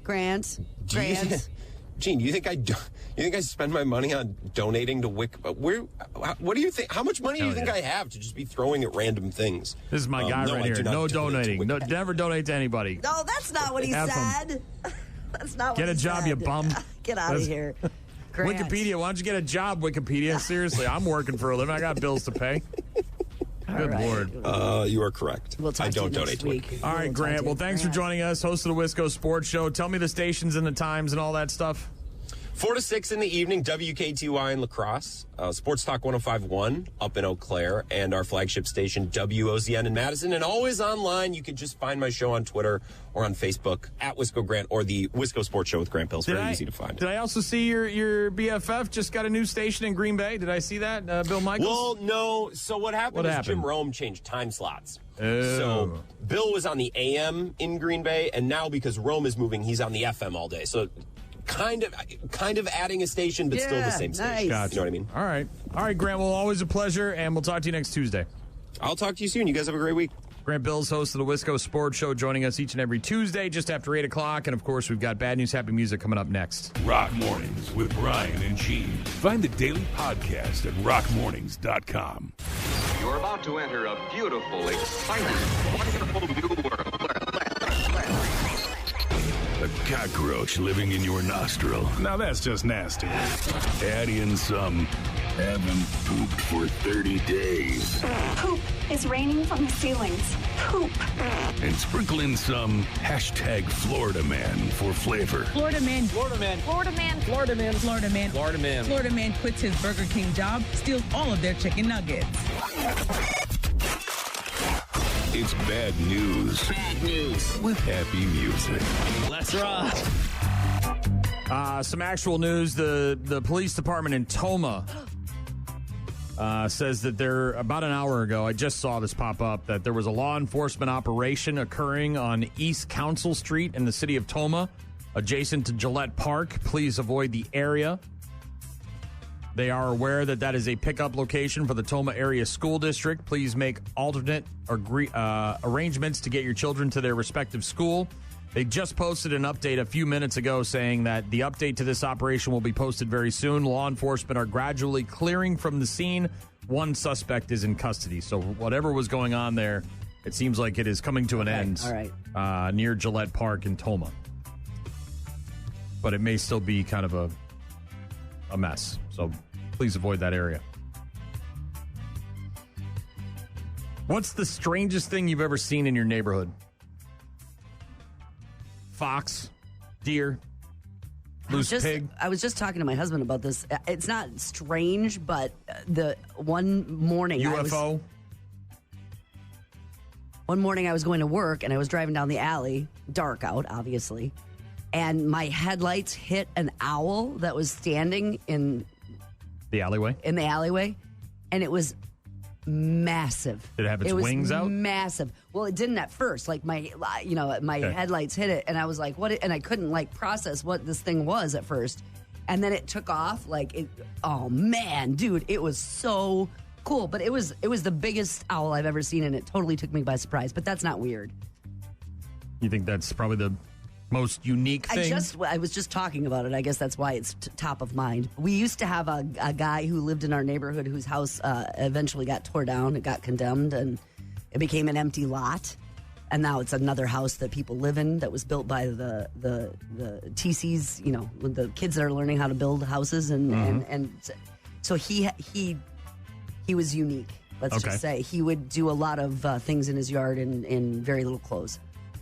Grant. Gene, do you think I spend my money on donating to what do you think? How much money do you think I have to just be throwing at random things? This is my guy right here. No donating. No, never donate to anybody. No, that's not what he said. That's not what he said. Get a job, you bum. Get out of here. Grant. Wikipedia, why don't you get a job, Wikipedia? Seriously, I'm working for a living. I got bills to pay. Good Lord. You are correct. We'll talk I to you don't donate next to week. Wikipedia. All right, Grant. Well, thanks for joining us, host of the Wisco Sports Show. Tell me the stations and the times and all that stuff. 4 to 6 in the evening, WKTY in La Crosse, Sports Talk 105.1 up in Eau Claire, and our flagship station, WOZN in Madison. And always online. You can just find my show on Twitter or on Facebook at Wisco Grant, or the Wisco Sports Show with Grant Bills. Very easy to find. Did I also see your BFF just got a new station in Green Bay? Did I see that, Bill Michaels? Well, no. So what happened is Jim Rome changed time slots. So Bill was on the AM in Green Bay, and now because Rome is moving, he's on the FM all day. So kind of adding a station, but still the same station. Gotcha. You know what I mean? All right, Grant. Well, always a pleasure, and we'll talk to you next Tuesday. I'll talk to you soon. You guys have a great week. Grant Bills, host of the Wisco Sports Show, joining us each and every Tuesday just after 8 o'clock. And, of course, we've got Bad News, Happy Music coming up next. Rock Mornings with Brian and Gene. Find the daily podcast at rockmornings.com. You're about to enter a beautiful, exciting, wonderful new world. A cockroach living in your nostril. Now that's just nasty. Add in some haven't pooped for 30 days. Poop is raining from the ceilings. Poop. And sprinkle in some hashtag Florida Man for flavor. Florida Man. Florida Man. Florida Man. Florida Man. Florida Man. Florida Man. Florida Man quits his Burger King job, steals all of their chicken nuggets. It's bad news. Bad news. With happy music. Let's rock. Some actual news. The police department in Toma says that about an hour ago, I just saw this pop up, that there was a law enforcement operation occurring on East Council Street in the city of Toma, adjacent to Gillette Park. Please avoid the area. They are aware that is a pickup location for the Toma Area School District. Please make alternate arrangements to get your children to their respective school. They just posted an update a few minutes ago saying that the update to this operation will be posted very soon. Law enforcement are gradually clearing from the scene. One suspect is in custody. So whatever was going on there, it seems like it is coming to an end. All right. Near Gillette Park in Toma. But it may still be kind of a mess. So please avoid that area. What's the strangest thing you've ever seen in your neighborhood? Fox, deer, loose pig. I was just talking to my husband about this. It's not strange, but the one morning UFO. One morning I was going to work and I was driving down the alley, dark out, obviously, and my headlights hit an owl that was standing in the alleyway. And it was massive. Did it have its wings out? Massive. Well, it didn't at first. Like my headlights hit it, and I was like, "What?" And I couldn't process what this thing was at first, and then it took off. Oh man, dude, it was so cool. But it was the biggest owl I've ever seen, and it totally took me by surprise. But that's not weird. You think that's probably the most unique thing? I was just talking about it. I guess that's why it's top of mind. We used to have a guy who lived in our neighborhood whose house eventually got tore down. It got condemned, and it became an empty lot. And now it's another house that people live in that was built by the TCs, with the kids that are learning how to build houses. And so he was unique, let's just say. He would do a lot of things in his yard in very little clothes.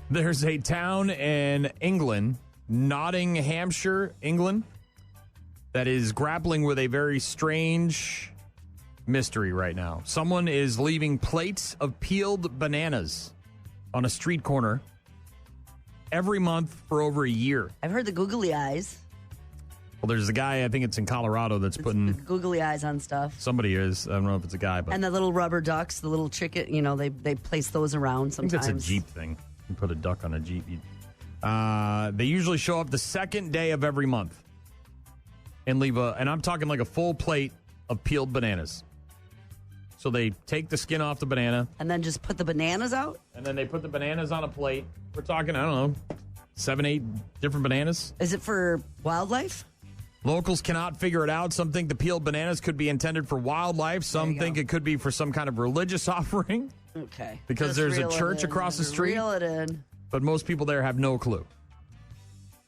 There's a town in England, Nottinghamshire, England, that is grappling with a very strange mystery right now. Someone is leaving plates of peeled bananas on a street corner every month for over a year. I've heard the googly eyes. Well, there's a guy, I think it's in Colorado, that's putting googly eyes on stuff. Somebody is. I don't know if it's a guy, but. And the little rubber ducks, the little chicken, they place those around sometimes. I think that's a Jeep thing. You put a duck on a Jeep. They usually show up the second day of every month and leave and I'm talking like a full plate of peeled bananas. So they take the skin off the banana. And then just put the bananas out? And then they put the bananas on a plate. We're talking, I don't know, 7, 8 different bananas. Is it for wildlife? Locals cannot figure it out. Some think the peeled bananas could be intended for wildlife. Some think it could be for some kind of religious offering. Okay. Because there's a church across the street. Reel it in. But most people there have no clue.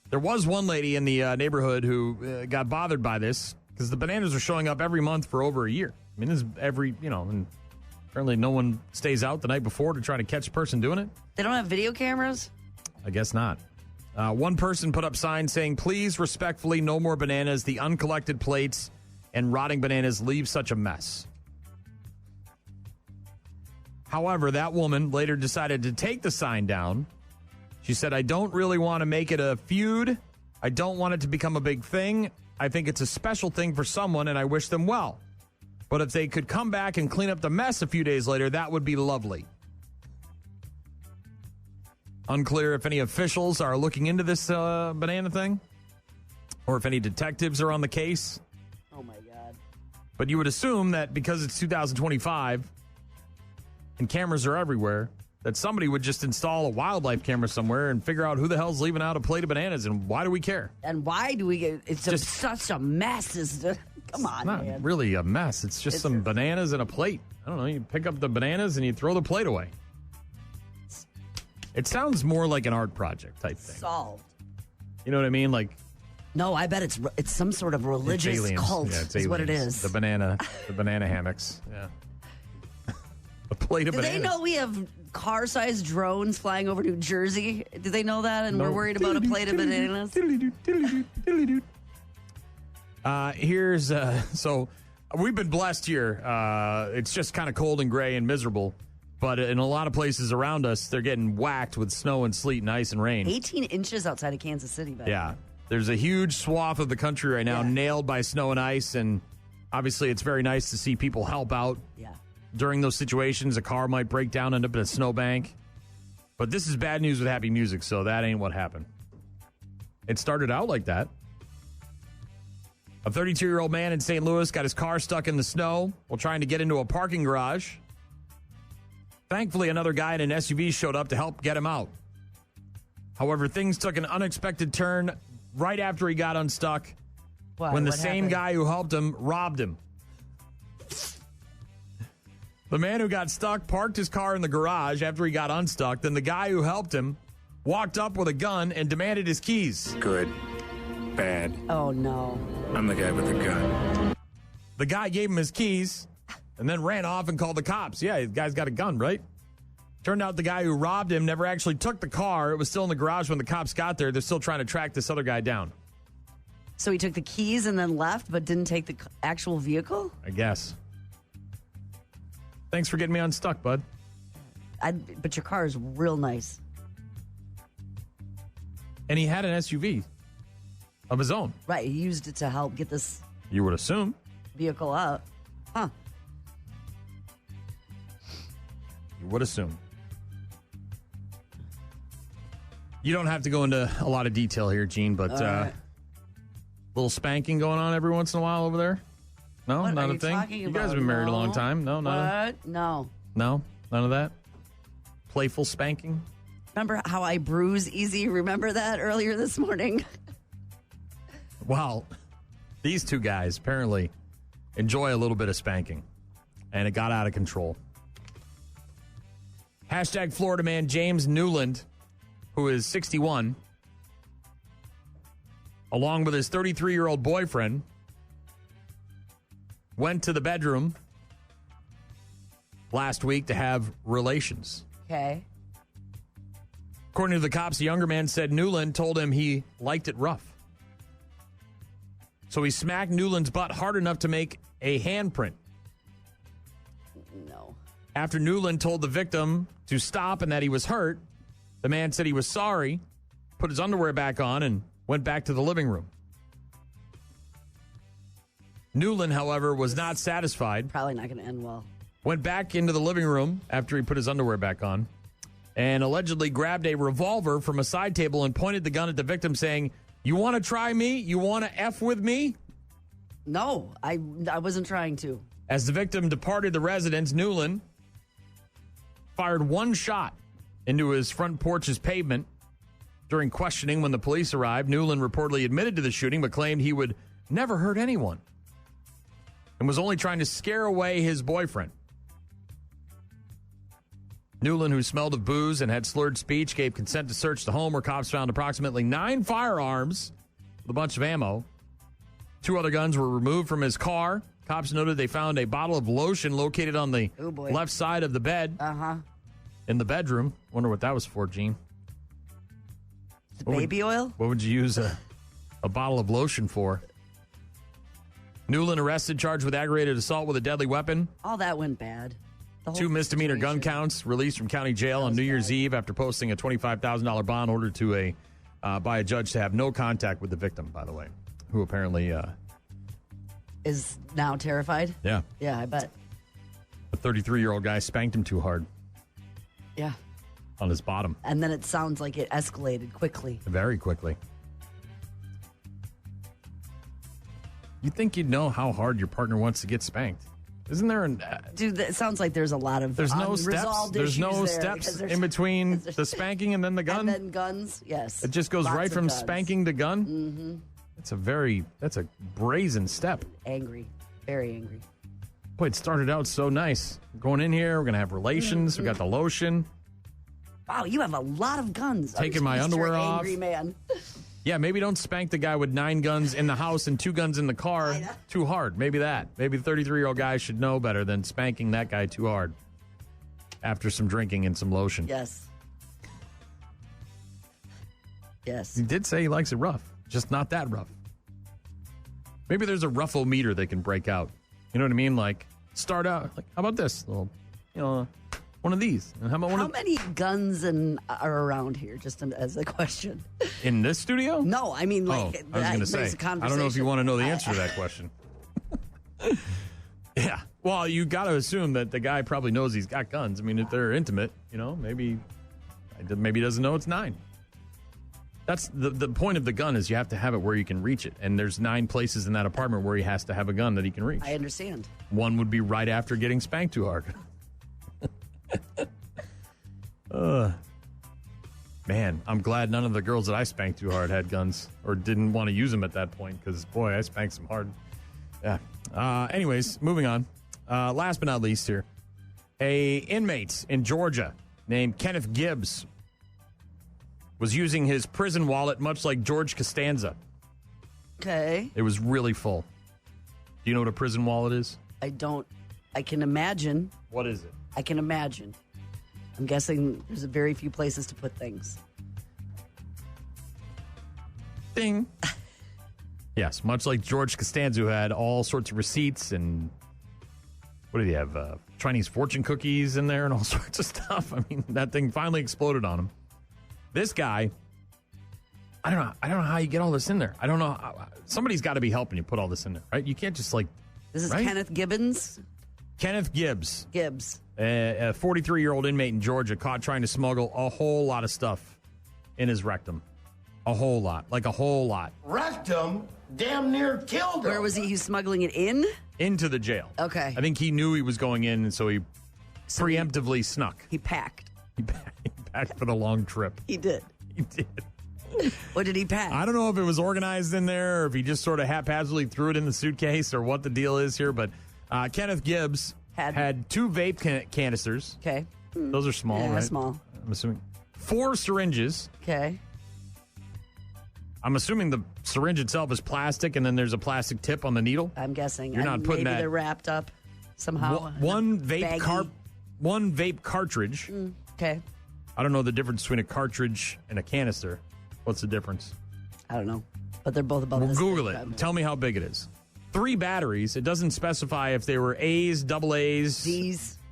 There was one lady in the neighborhood who got bothered by this because the bananas are showing up every month for over a year. I mean, this is and apparently no one stays out the night before to try to catch a person doing it. They don't have video cameras? I guess not. One person put up signs saying, please, respectfully, no more bananas. The uncollected plates and rotting bananas leave such a mess. However, that woman later decided to take the sign down. She said, I don't really want to make it a feud. I don't want it to become a big thing. I think it's a special thing for someone, and I wish them well. But if they could come back and clean up the mess a few days later, that would be lovely. Unclear if any officials are looking into this banana thing or if any detectives are on the case. Oh, my God. But you would assume that because it's 2025 and cameras are everywhere, that somebody would just install a wildlife camera somewhere and figure out who the hell's leaving out a plate of bananas and why do we care? And why do we get it's just such a mess. Come on, not man. Really a mess. It's just some bananas and a plate. I don't know. You pick up the bananas and you throw the plate away. It sounds more like an art project type thing. Solved. You know what I mean? Like, no, I bet it's some sort of religious cult. Yeah, it's is what it is. The banana hammocks. Yeah. A plate of bananas. Do they know we have car-sized drones flying over New Jersey? Do they know that? And we're worried about a plate of bananas? So we've been blessed here. It's just kind of cold and gray and miserable. But in a lot of places around us, they're getting whacked with snow and sleet and ice and rain. 18 inches outside of Kansas City. Yeah. There's a huge swath of the country right now nailed by snow and ice. And Obviously, it's very nice to see people help out. Yeah. During those situations, a car might break down, end up in a snowbank. But this is bad news with happy music, so that ain't what happened. It started out like that. A 32-year-old man in St. Louis got his car stuck in the snow while trying to get into a parking garage. Thankfully, another guy in an SUV showed up to help get him out. However, things took an unexpected turn right after he got unstuck when the same guy who helped him robbed him. The man who got stuck parked his car in the garage after he got unstuck. Then the guy who helped him walked up with a gun and demanded his keys. Good. Bad. Oh, no. I'm the guy with the gun. The guy gave him his keys and then ran off and called the cops. Yeah, the guy's got a gun, right? Turned out the guy who robbed him never actually took the car. It was still in the garage when the cops got there. They're still trying to track this other guy down. So he took the keys and then left, but didn't take the actual vehicle? I guess. Thanks for getting me unstuck, bud. But your car is real nice. And he had an SUV of his own. Right, he used it to help get this You would assume. vehicle out. Huh. You would assume. You don't have to go into a lot of detail here, Gene, but little spanking going on every once in a while over there? No, What not are a you thing? talking You guys about? have been married a long No. time. No, What? No. No, none of that? Playful spanking? Remember how I bruise easy? Remember that earlier this morning? Well, these two guys apparently enjoy a little bit of spanking, and it got out of control. Hashtag Florida man James Newland, who is 61, along with his 33-year-old boyfriend, went to the bedroom last week to have relations. Okay. According to the cops, the younger man said Newland told him he liked it rough. So he smacked Newland's butt hard enough to make a handprint. No. After Newland told the victim to stop and that he was hurt, the man said he was sorry, put his underwear back on, and went back to the living room. Newland, however, was not satisfied. Probably not going to end well. Went back into the living room after he put his underwear back on and allegedly grabbed a revolver from a side table and pointed the gun at the victim, saying, "You want to try me? You want to F with me?" No, I wasn't trying to. As the victim departed the residence, Newland fired one shot into his front porch's pavement. During questioning when the police arrived, Newland reportedly admitted to the shooting but claimed he would never hurt anyone and was only trying to scare away his boyfriend. Newland, who smelled of booze and had slurred speech, gave consent to search the home where cops found approximately 9 firearms with a bunch of ammo. 2 other guns were removed from his car. Cops noted they found a bottle of lotion located on the left side of the bed in the bedroom. Wonder what that was for, Gene. Baby oil? What would you use a bottle of lotion for? Newland arrested, charged with aggravated assault with a deadly weapon. All that went bad. 2 misdemeanor gun counts, released from county jail on New Year's Eve after posting a $25,000 bond ordered to by a judge to have no contact with the victim, by the way, who apparently is now terrified? Yeah. Yeah, I bet. A 33-year-old guy spanked him too hard Yeah. on his bottom. And then it sounds like it escalated quickly. Very quickly. You'd think you'd know how hard your partner wants to get spanked. Isn't there an... Dude, it sounds like there's a lot of There's no steps. unresolved There's issues no there, steps because there's- in between the spanking and then the gun. And then guns, yes. It just goes Lots right of from guns. spanking to gun. Mm-hmm. That's a brazen step. Angry. Very angry. Boy, it started out so nice. Going in here, we're going to have relations. We got the lotion. Wow, you have a lot of guns. Taking Oh, my Mr. underwear off. Angry man. Yeah, maybe don't spank the guy with 9 guns in the house and 2 guns in the car too hard. Maybe that. Maybe the 33-year-old guy should know better than spanking that guy too hard after some drinking and some lotion. Yes. Yes. He did say he likes it rough, just not that rough. Maybe there's a rough-o-meter they can break out. You know what I mean? Like, start out, like, how about this? Little, one of these. And how about How many guns are around here, just as a question? In this studio? No, I mean, like, I was going to that say, makes a I don't know if you conversation. want to know the answer to that question. Well, you got to assume that the guy probably knows he's got guns. I mean, if they're intimate, maybe he doesn't know it's 9. That's the point of the gun is you have to have it where you can reach it. And there's 9 places in that apartment where he has to have a gun that he can reach. I understand. One would be right after getting spanked too hard. Man, I'm glad none of the girls that I spanked too hard had guns or didn't want to use them at that point because, boy, I spanked some hard. Yeah. Anyways, moving on. Last but not least here, a inmate in Georgia named Kenneth Gibbs was using his prison wallet much like George Costanza. Okay. It was really full. Do you know what a prison wallet is? I don't. I can imagine. What is it? I can imagine. I'm guessing there's very few places to put things. Ding. Yes, much like George Costanza, who had all sorts of receipts and what did he have? Chinese fortune cookies in there and all sorts of stuff. I mean, that thing finally exploded on him. This guy, I don't know how you get all this in there. I don't know. Somebody's got to be helping you put all this in there, right? You can't just This is right? Kenneth Gibbons? Kenneth Gibbs. Gibbs. A 43-year-old inmate in Georgia caught trying to smuggle a whole lot of stuff in his rectum. A whole lot. Like a whole lot. Rectum damn near killed him. Where was he? He's smuggling it in? Into the jail. Okay. I think he knew he was going in, and so he preemptively snuck. He packed. He packed for the long trip. He did. He did. What did he pack? I don't know if it was organized in there or if he just sort of haphazardly threw it in the suitcase or what the deal is here, but Kenneth Gibbs had 2 vape canisters. Okay. Those are small, yeah, right? Small. I'm assuming. 4 syringes. Okay. I'm assuming the syringe itself is plastic and then there's a plastic tip on the needle. I'm guessing. You're not putting maybe that. They're wrapped up somehow. One vape cartridge. Okay. I don't know the difference between a cartridge and a canister. What's the difference? I don't know. But they're both about this. Google it. Tell me how big it is. 3 batteries. It doesn't specify if they were A's, double A's,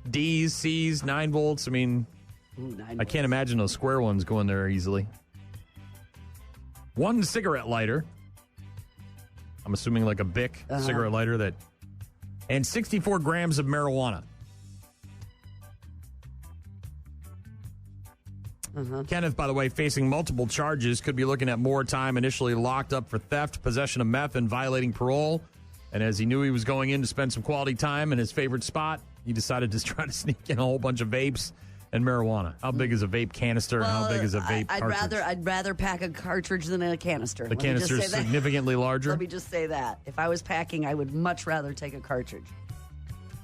D's, C's, 9 volts. I mean, I can't imagine those square ones going there easily. 1 cigarette lighter. I'm assuming like a Bic cigarette lighter and 64 grams of marijuana. Kenneth, by the way, facing multiple charges, could be looking at more time, initially locked up for theft, possession of meth, and violating parole. And as he knew he was going in to spend some quality time in his favorite spot, he decided to try to sneak in a whole bunch of vapes and marijuana. How big is a vape canister and how big is a vape cartridge? I'd rather pack a cartridge than a canister. The canister is significantly larger? Let me just say that. If I was packing, I would much rather take a cartridge.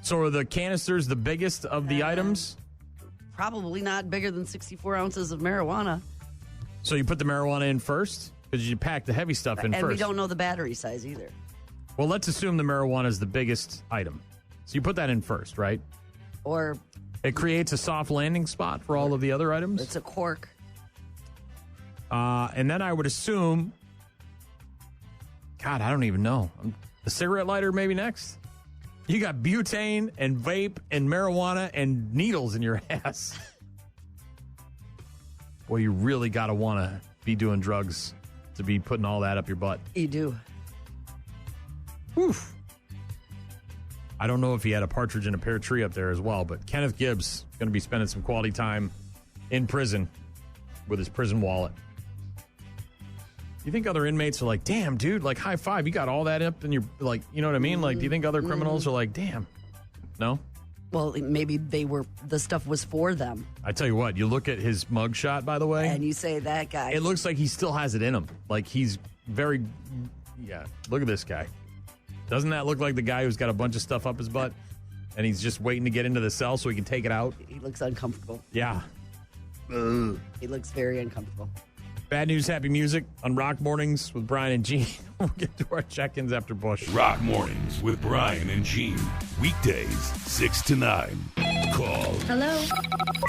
So are the canisters the biggest of the items? Probably not bigger than 64 ounces of marijuana. So you put the marijuana in first? Because you pack the heavy stuff in first. And we don't know the battery size either. Well, let's assume the marijuana is the biggest item. So you put that in first, right? Or it creates a soft landing spot for all of the other items? It's a cork. And then I would assume, God, I don't even know. The cigarette lighter maybe next? You got butane and vape and marijuana and needles in your ass. Boy, you really got to want to be doing drugs to be putting all that up your butt. You do. Oof. I don't know if he had a partridge in a pear tree up there as well, but Kenneth Gibbs is going to be spending some quality time in prison with his prison wallet. You think other inmates are like, damn, dude, like high five, you got all that up and you're like, you know what I mean? Like, do you think other criminals are like, damn? No? Well, maybe the stuff was for them. I tell you what, you look at his mugshot, by the way. And you say that guy. It looks like he still has it in him. Like he's very, look at this guy. Doesn't that look like the guy who's got a bunch of stuff up his butt and he's just waiting to get into the cell so he can take it out? He looks uncomfortable. Yeah. He looks very uncomfortable. Bad news, happy music on Rock Mornings with Brian and Gene. We'll get to our check-ins after Bush. Rock Mornings with Brian and Gene. Weekdays, 6 to 9. Call. Hello.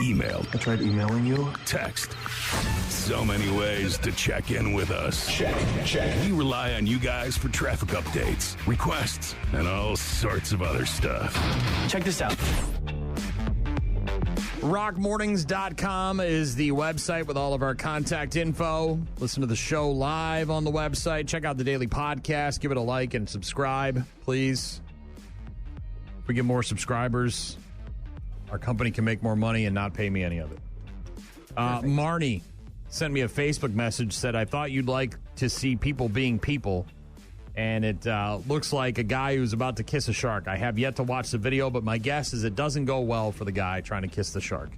Email. I tried emailing you. Text. So many ways to check in with us. Check. We rely on you guys for traffic updates, requests, and all sorts of other stuff. Check this out. Rockmornings.com is the website with all of our contact info. Listen to the show live on the website. Check out the daily podcast. Give it a like and subscribe, please. we get more subscribers, our company can make more money and not pay me any of it. Marnie sent me a Facebook message, said, I thought you'd like to see people being people. And it looks like a guy who's about to kiss a shark. I have yet to watch the video, but my guess is it doesn't go well for the guy trying to kiss the shark.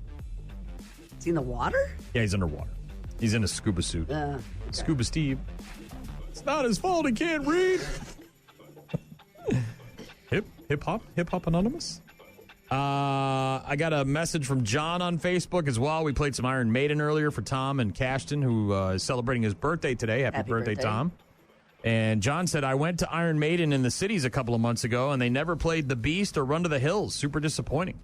Is he in the water? Yeah, he's underwater. He's in a scuba suit. Okay. Scuba Steve. It's not his fault he can't read. Hip hop anonymous. I got a message from John on Facebook as well. We played some Iron Maiden earlier for Tom and Cashton, who is celebrating his birthday today. Happy birthday, Tom. And John said, I went to Iron Maiden in the cities a couple of months ago, and they never played The Beast or Run to the Hills. Super disappointing.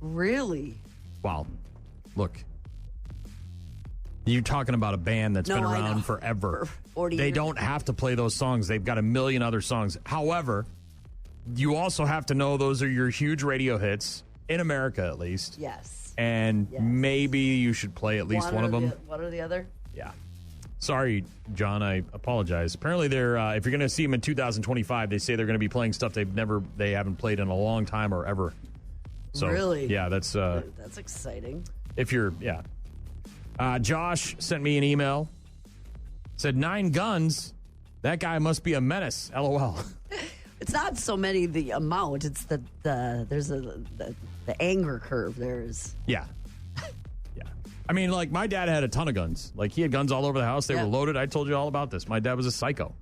Really? Wow. Look. You're talking about a band that's been around forever. For 40 years. They don't have to play those songs. They've got a million other songs. However, you also have to know those are your huge radio hits, in America at least. Yes. And maybe you should play at least one of them. One or the other? Yeah. Sorry, John, I apologize. Apparently, they're if you're going to see them in 2025, they say they're going to be playing stuff they haven't played in a long time or ever. So, really? Yeah, that's exciting. If you're, yeah. Josh sent me an email. Said 9 guns. That guy must be a menace. LOL. It's not so many the amount. It's the anger curve. There's yeah. I mean, like, my dad had a ton of guns. Like, he had guns all over the house. They were loaded. I told you all about this. My dad was a psycho.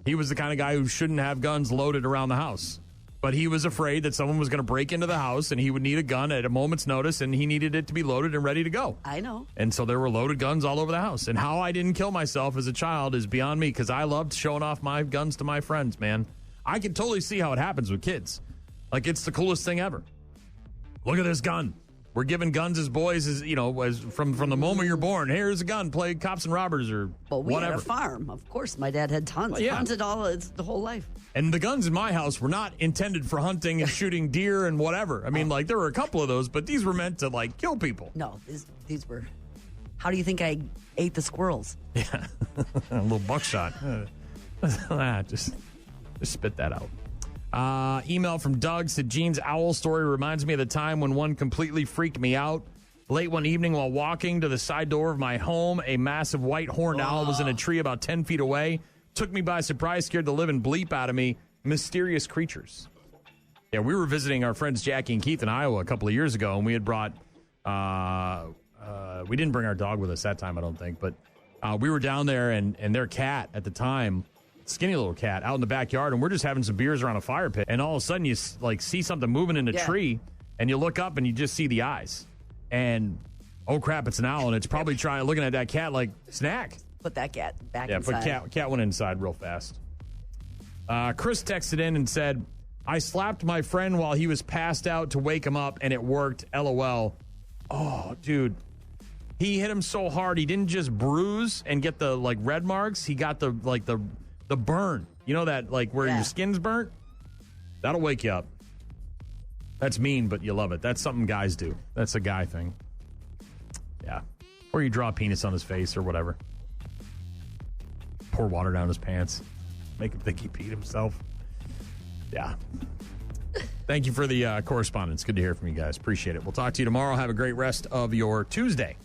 He was the kind of guy who shouldn't have guns loaded around the house. But he was afraid that someone was going to break into the house, and he would need a gun at a moment's notice, and he needed it to be loaded and ready to go. I know. And so there were loaded guns all over the house. And how I didn't kill myself as a child is beyond me, because I loved showing off my guns to my friends, man. I can totally see how it happens with kids. Like, it's the coolest thing ever. Look at this gun. We're giving guns as boys, as from the moment you're born. Here's a gun. Play cops and robbers or we whatever. had a farm. Of course, my dad had tons. Well, yeah. Hunted the whole life. And the guns in my house were not intended for hunting and shooting deer and whatever. I mean, like, there were a couple of those, but these were meant to, like, kill people. No, these were. How do you think I ate the squirrels? Yeah, a little buckshot. Just spit that out. Email from Doug said, Gene's owl story reminds me of the time when one completely freaked me out. Late one evening while walking to the side door of my home, a massive white horned owl was in a tree about 10 feet away. Took me by surprise, scared the living bleep out of me. Mysterious creatures. Yeah, we were visiting our friends Jackie and Keith in Iowa a couple of years ago, and we had brought, we didn't bring our dog with us that time, I don't think, but we were down there, and their cat at the time, skinny little cat, out in the backyard, and we're just having some beers around a fire pit, and all of a sudden you like see something moving in a tree, and you look up and you just see the eyes, and oh crap, it's an owl, and it's probably looking at that cat like, snack. Put that cat back inside. Yeah, cat went inside real fast. Chris texted in and said, I slapped my friend while he was passed out to wake him up, and it worked. LOL. Oh, dude. He hit him so hard, he didn't just bruise and get the, like, red marks. He got the burn. You know that, like, where your skin's burnt? That'll wake you up. That's mean, but you love it. That's something guys do. That's a guy thing. Yeah. Or you draw a penis on his face or whatever. Pour water down his pants. Make him think he peed himself. Yeah. Thank you for the correspondence. Good to hear from you guys. Appreciate it. We'll talk to you tomorrow. Have a great rest of your Tuesday.